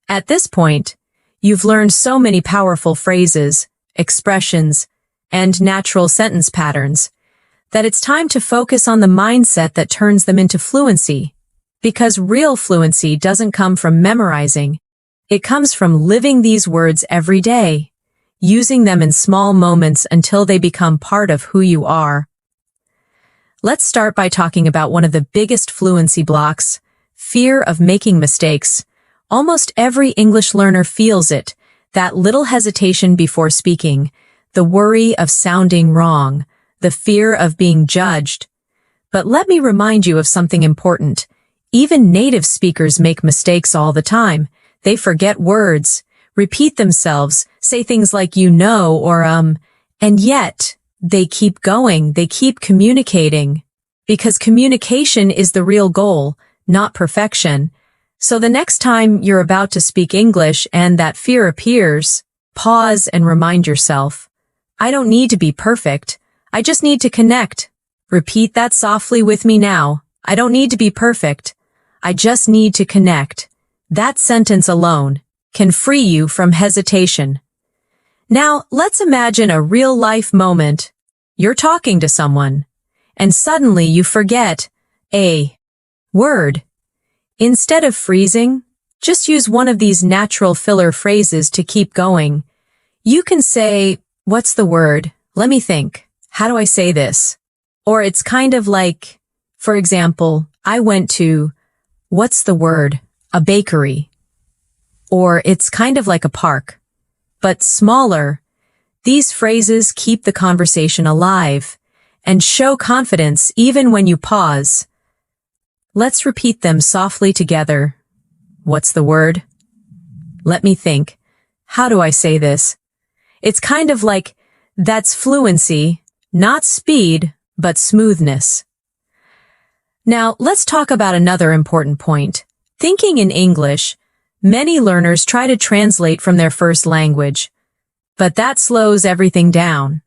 At this point, you've learned so many powerful phrases, expressions, and natural sentence patterns that it's time to focus on the mindset that turns them into fluency. Because real fluency doesn't come from memorizing. It comes from living these words every day, using them in small moments until they become part of who you are. Let's start by talking about one of the biggest fluency blocks, fear of making mistakes. Almost every English learner feels it, that little hesitation before speaking, the worry of sounding wrong, the fear of being judged. But let me remind you of something important. Even native speakers make mistakes all the time. They forget words, repeat themselves, say things like you know or and yet they keep going, they keep communicating. because communication is the real goal, not perfection. So the next time you're about to speak English and that fear appears, pause and remind yourself, I don't need to be perfect. I just need to connect. Repeat that softly with me now. I don't need to be perfect. I just need to connect. That sentence alone can free you from hesitation. Now, let's imagine a real-life moment. You're talking to someone, and suddenly you forget a word. Instead of freezing, just use one of these natural filler phrases to keep going. You can say, what's the word? Let me think. How do I say this? Or it's kind of like, for example, I went to, what's the word? A bakery. Or it's kind of like a park, but smaller. These phrases keep the conversation alive and show confidence even when you pause. Let's repeat them softly together. What's the word? Let me think. How do I say this? It's kind of like, that's fluency, not speed, but smoothness. Now, let's talk about another important point. Thinking in English, many learners try to translate from their first language, but that slows everything down.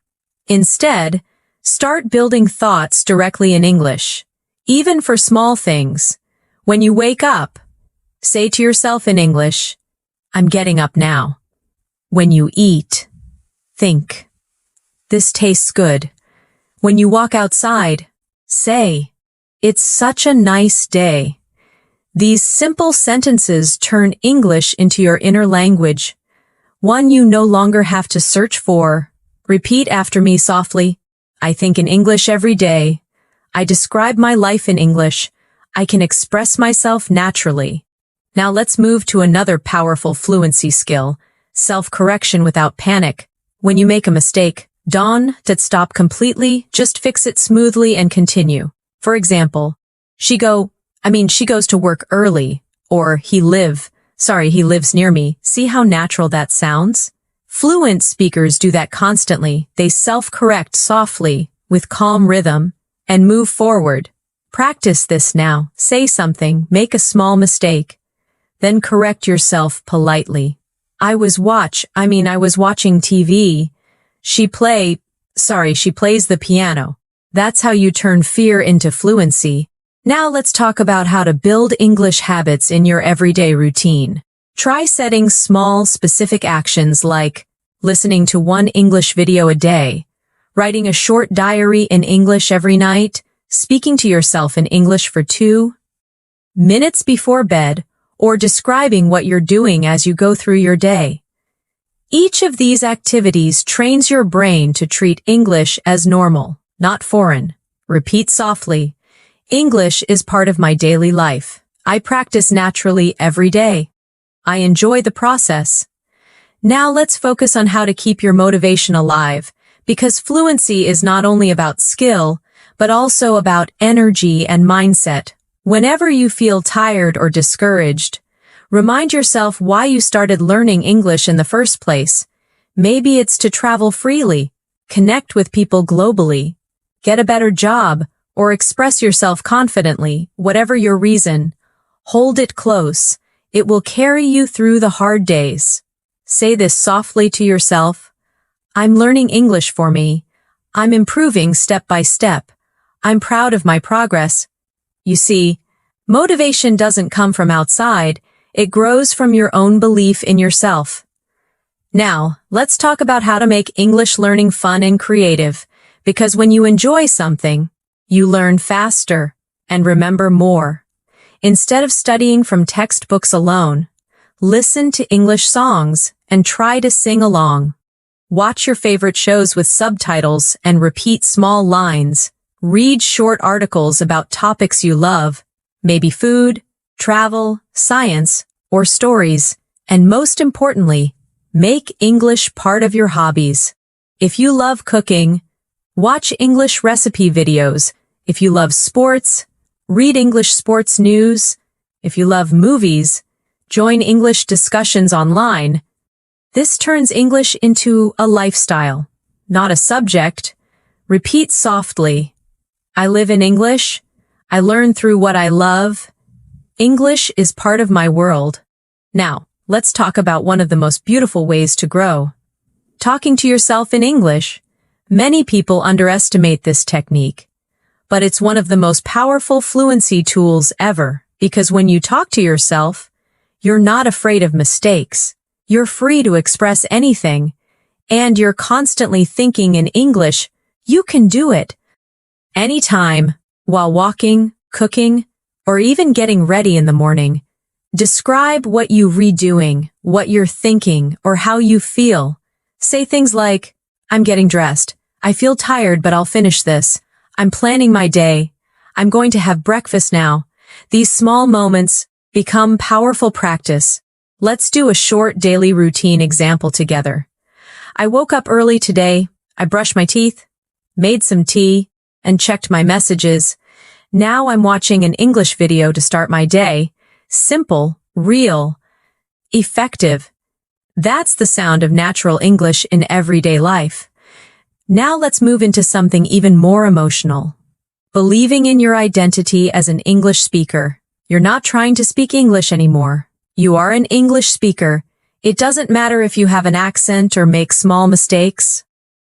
Instead, start building thoughts directly in English. Even for small things, when you wake up, say to yourself in English, I'm getting up now. When you eat, think, this tastes good. When you walk outside, say, it's such a nice day. These simple sentences turn English into your inner language, one you no longer have to search for. Repeat after me softly. I think in English every day. I describe my life in English. I can express myself naturally. Now let's move to another powerful fluency skill, self-correction without panic. When you make a mistake, don't stop completely, just fix it smoothly and continue. For example, she goes to work early, or he lives near me. See how natural that sounds? Fluent speakers do that constantly. They self-correct softly, with calm rhythm, and move forward. Practice this now. Say something, make a small mistake, then correct yourself politely. I was watching TV. She plays the piano. That's how you turn fear into fluency. Now let's talk about how to build English habits in your everyday routine. Try setting small, specific actions like listening to one English video a day, writing a short diary in English every night, speaking to yourself in English for 2 minutes before bed, or describing what you're doing as you go through your day. Each of these activities trains your brain to treat English as normal, not foreign. Repeat softly. English is part of my daily life. I practice naturally every day. I enjoy the process. Now let's focus on how to keep your motivation alive, because fluency is not only about skill, but also about energy and mindset. Whenever you feel tired or discouraged, remind yourself why you started learning English in the first place. Maybe it's to travel freely, connect with people globally, get a better job, or express yourself confidently. Whatever your reason, hold it close. It will carry you through the hard days. Say this softly to yourself. I'm learning English for me. I'm improving step by step. I'm proud of my progress. You see, motivation doesn't come from outside. It grows from your own belief in yourself. Now, let's talk about how to make English learning fun and creative, because when you enjoy something, you learn faster and remember more. Instead of studying from textbooks alone, listen to English songs and try to sing along. Watch your favorite shows with subtitles and repeat small lines. Read short articles about topics you love, maybe food, travel, science, or stories. And most importantly, make English part of your hobbies. If you love cooking, watch English recipe videos. If you love sports, read English sports news. If you love movies, join English discussions online. This turns English into a lifestyle, not a subject. Repeat softly. I live in English. I learn through what I love. English is part of my world. Now, let's talk about one of the most beautiful ways to grow. Talking to yourself in English. Many people underestimate this technique, but it's one of the most powerful fluency tools ever, because when you talk to yourself, you're not afraid of mistakes. You're free to express anything, and you're constantly thinking in English. You can do it. Anytime, while walking, cooking, or even getting ready in the morning. Describe what you're redoing, what you're thinking, or how you feel. Say things like, I'm getting dressed. I feel tired, but I'll finish this. I'm planning my day. I'm going to have breakfast now. These small moments become powerful practice. Let's do a short daily routine example together. I woke up early today. I brushed my teeth, made some tea, and checked my messages. Now I'm watching an English video to start my day. Simple, real, effective. That's the sound of natural English in everyday life. Now let's move into something even more emotional. Believing in your identity as an English speaker. You're not trying to speak English anymore. You are an English speaker. It doesn't matter if you have an accent or make small mistakes.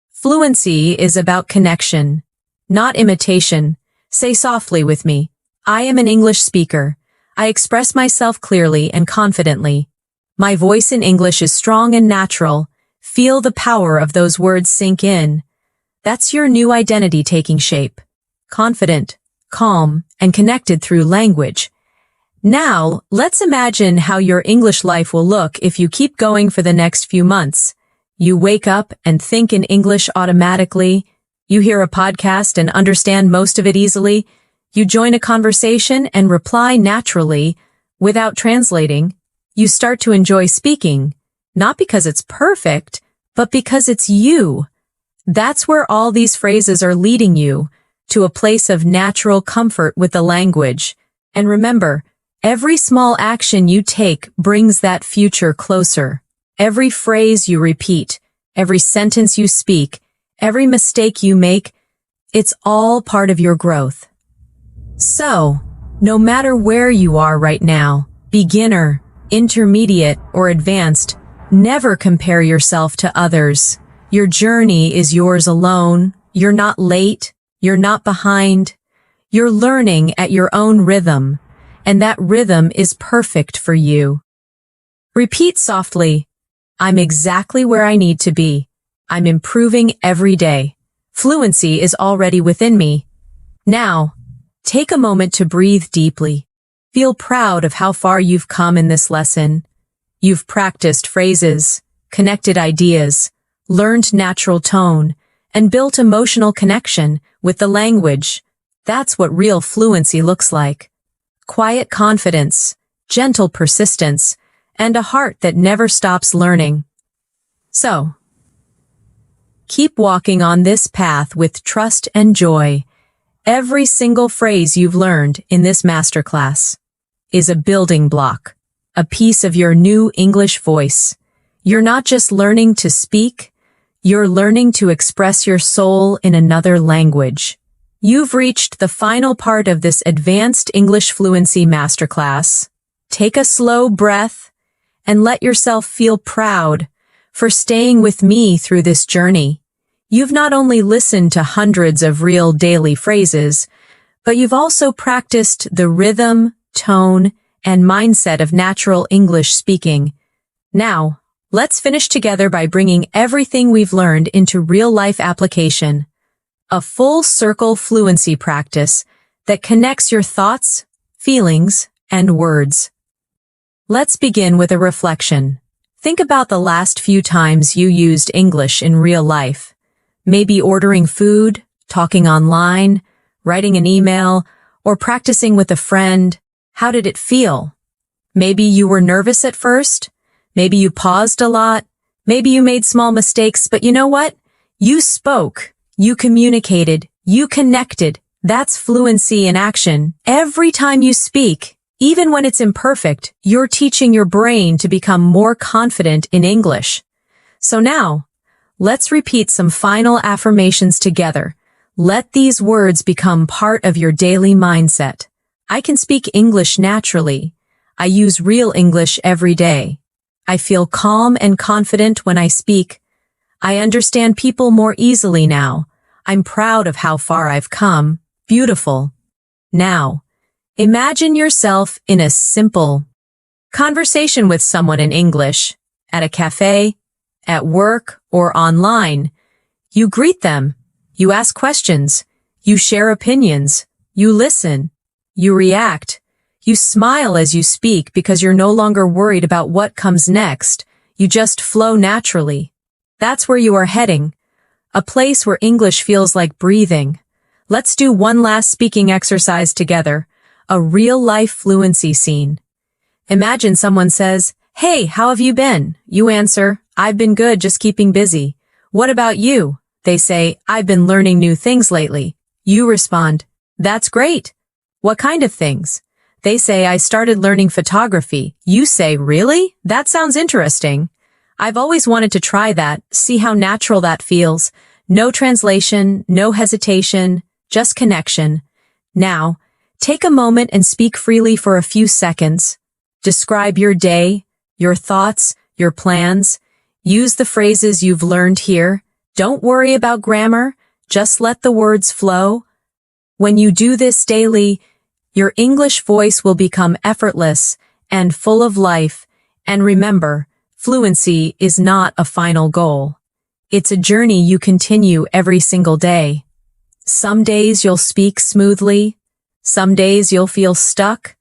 Fluency is about connection, not imitation. Say softly with me. I am an English speaker. I express myself clearly and confidently. My voice in English is strong and natural. Feel the power of those words sink in. That's your new identity taking shape. Confident, calm, and connected through language. Now, let's imagine how your English life will look if you keep going for the next few months. You wake up and think in English automatically. You hear a podcast and understand most of it easily. You join a conversation and reply naturally without translating. You start to enjoy speaking, not because it's perfect, but because it's you. That's where all these phrases are leading you, to a place of natural comfort with the language. And remember, every small action you take brings that future closer. Every phrase you repeat, every sentence you speak, every mistake you make, it's all part of your growth. So, no matter where you are right now, beginner, intermediate, or advanced, never compare yourself to others. Your journey is yours alone. You're not late. You're not behind. You're learning at your own rhythm, and that rhythm is perfect for you. Repeat softly, I'm exactly where I need to be. I'm improving every day. Fluency is already within me. Now, take a moment to breathe deeply. Feel proud of how far you've come in this lesson. You've practiced phrases, connected ideas, learned natural tone, and built emotional connection with the language. That's what real fluency looks like. Quiet confidence, gentle persistence, and a heart that never stops learning. So, keep walking on this path with trust and joy. Every single phrase you've learned in this masterclass is a building block, a piece of your new English voice. You're not just learning to speak, you're learning to express your soul in another language. You've reached the final part of this advanced English fluency masterclass. Take a slow breath and let yourself feel proud for staying with me through this journey. You've not only listened to hundreds of real daily phrases, but you've also practiced the rhythm, tone, and mindset of natural English speaking. Now, let's finish together by bringing everything we've learned into real-life application. A full circle fluency practice that connects your thoughts, feelings, and words. Let's begin with a reflection. Think about the last few times you used English in real life. Maybe ordering food, talking online, writing an email, or practicing with a friend. How did it feel? Maybe you were nervous at first. Maybe you paused a lot. Maybe you made small mistakes, but you know what? You spoke. You communicated, you connected. That's fluency in action. Every time you speak, even when it's imperfect, you're teaching your brain to become more confident in English. So now, let's repeat some final affirmations together. Let these words become part of your daily mindset. I can speak English naturally. I use real English every day. I feel calm and confident when I speak. I understand people more easily now. I'm proud of how far I've come. Beautiful. Now, imagine yourself in a simple conversation with someone in English, at a cafe, at work, or online. You greet them. You ask questions. You share opinions. You listen. You react. You smile as you speak because you're no longer worried about what comes next. You just flow naturally. That's where you are heading. A place where English feels like breathing. Let's do one last speaking exercise together. A real-life fluency scene. Imagine someone says, "Hey, how have you been?" You answer, "I've been good, just keeping busy." "What about you?" They say, "I've been learning new things lately." You respond, "That's great. What kind of things?" They say, "I started learning photography." You say, "Really? That sounds interesting. I've always wanted to try that." See how natural that feels. No translation, no hesitation, just connection. Now, take a moment and speak freely for a few seconds. Describe your day, your thoughts, your plans. Use the phrases you've learned here. Don't worry about grammar. Just let the words flow. When you do this daily, your English voice will become effortless and full of life. And remember, fluency is not a final goal. It's a journey you continue every single day. Some days you'll speak smoothly. Some days you'll feel stuck.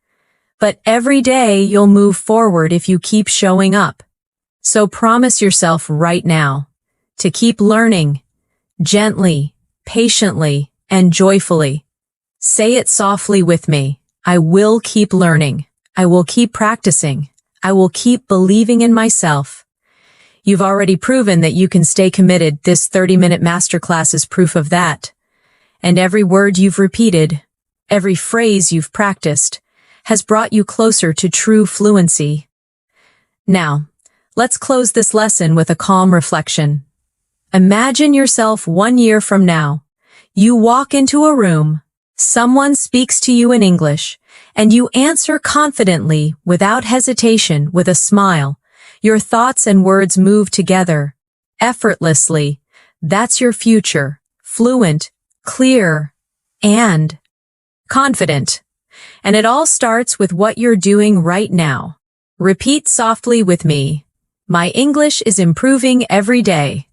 But every day you'll move forward if you keep showing up. So promise yourself right now to keep learning, gently, patiently, and joyfully. Say it softly with me. I will keep learning. I will keep practicing. I will keep believing in myself. You've already proven that you can stay committed. This 30-minute masterclass is proof of that. And every word you've repeated, every phrase you've practiced, has brought you closer to true fluency. Now, let's close this lesson with a calm reflection. Imagine yourself 1 year from now. You walk into a room, someone speaks to you in English, and you answer confidently, without hesitation, with a smile. Your thoughts and words move together, effortlessly. That's your future, fluent, clear, and confident. And it all starts with what you're doing right now. Repeat softly with me. My English is improving every day.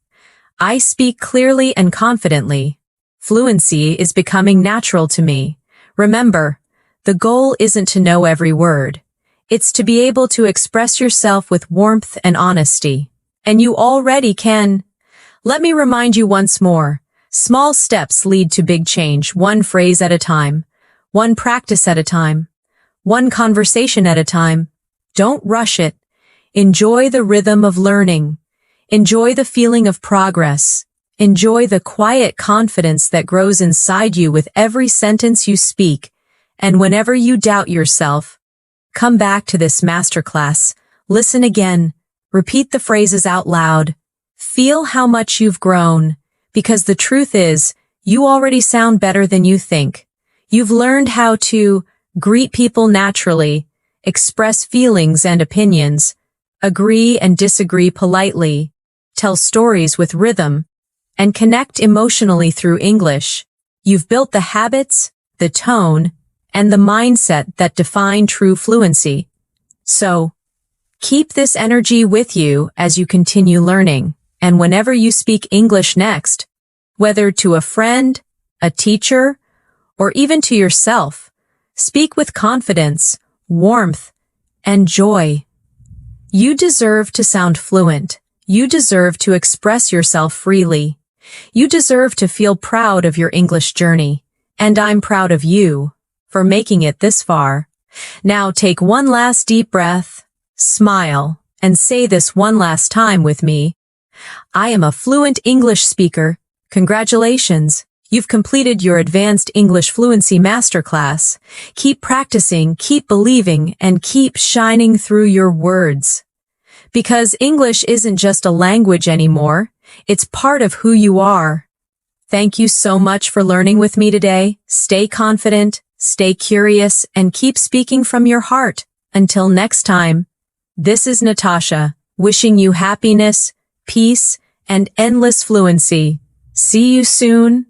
I speak clearly and confidently. Fluency is becoming natural to me. Remember, the goal isn't to know every word. It's to be able to express yourself with warmth and honesty. And you already can. Let me remind you once more. Small steps lead to big change, one phrase at a time, one practice at a time, one conversation at a time. Don't rush it. Enjoy the rhythm of learning. Enjoy the feeling of progress. Enjoy the quiet confidence that grows inside you with every sentence you speak. And whenever you doubt yourself, come back to this masterclass. Listen again. Repeat the phrases out loud. Feel how much you've grown. Because the truth is, you already sound better than you think. You've learned how to greet people naturally, express feelings and opinions, agree and disagree politely, tell stories with rhythm, and connect emotionally through English. You've built the habits, the tone, and the mindset that define true fluency. So, keep this energy with you as you continue learning, and whenever you speak English next, whether to a friend, a teacher, or even to yourself, speak with confidence, warmth, and joy. You deserve to sound fluent. You deserve to express yourself freely. You deserve to feel proud of your English journey. And I'm proud of you for making it this far. Now take one last deep breath, smile, and say this one last time with me. I am a fluent English speaker. Congratulations. You've completed your Advanced English Fluency Masterclass. Keep practicing, keep believing, and keep shining through your words. Because English isn't just a language anymore, it's part of who you are. Thank you so much for learning with me today. Stay confident, stay curious, and keep speaking from your heart. Until next time, this is Natasha, wishing you happiness, peace, and endless fluency. See you soon.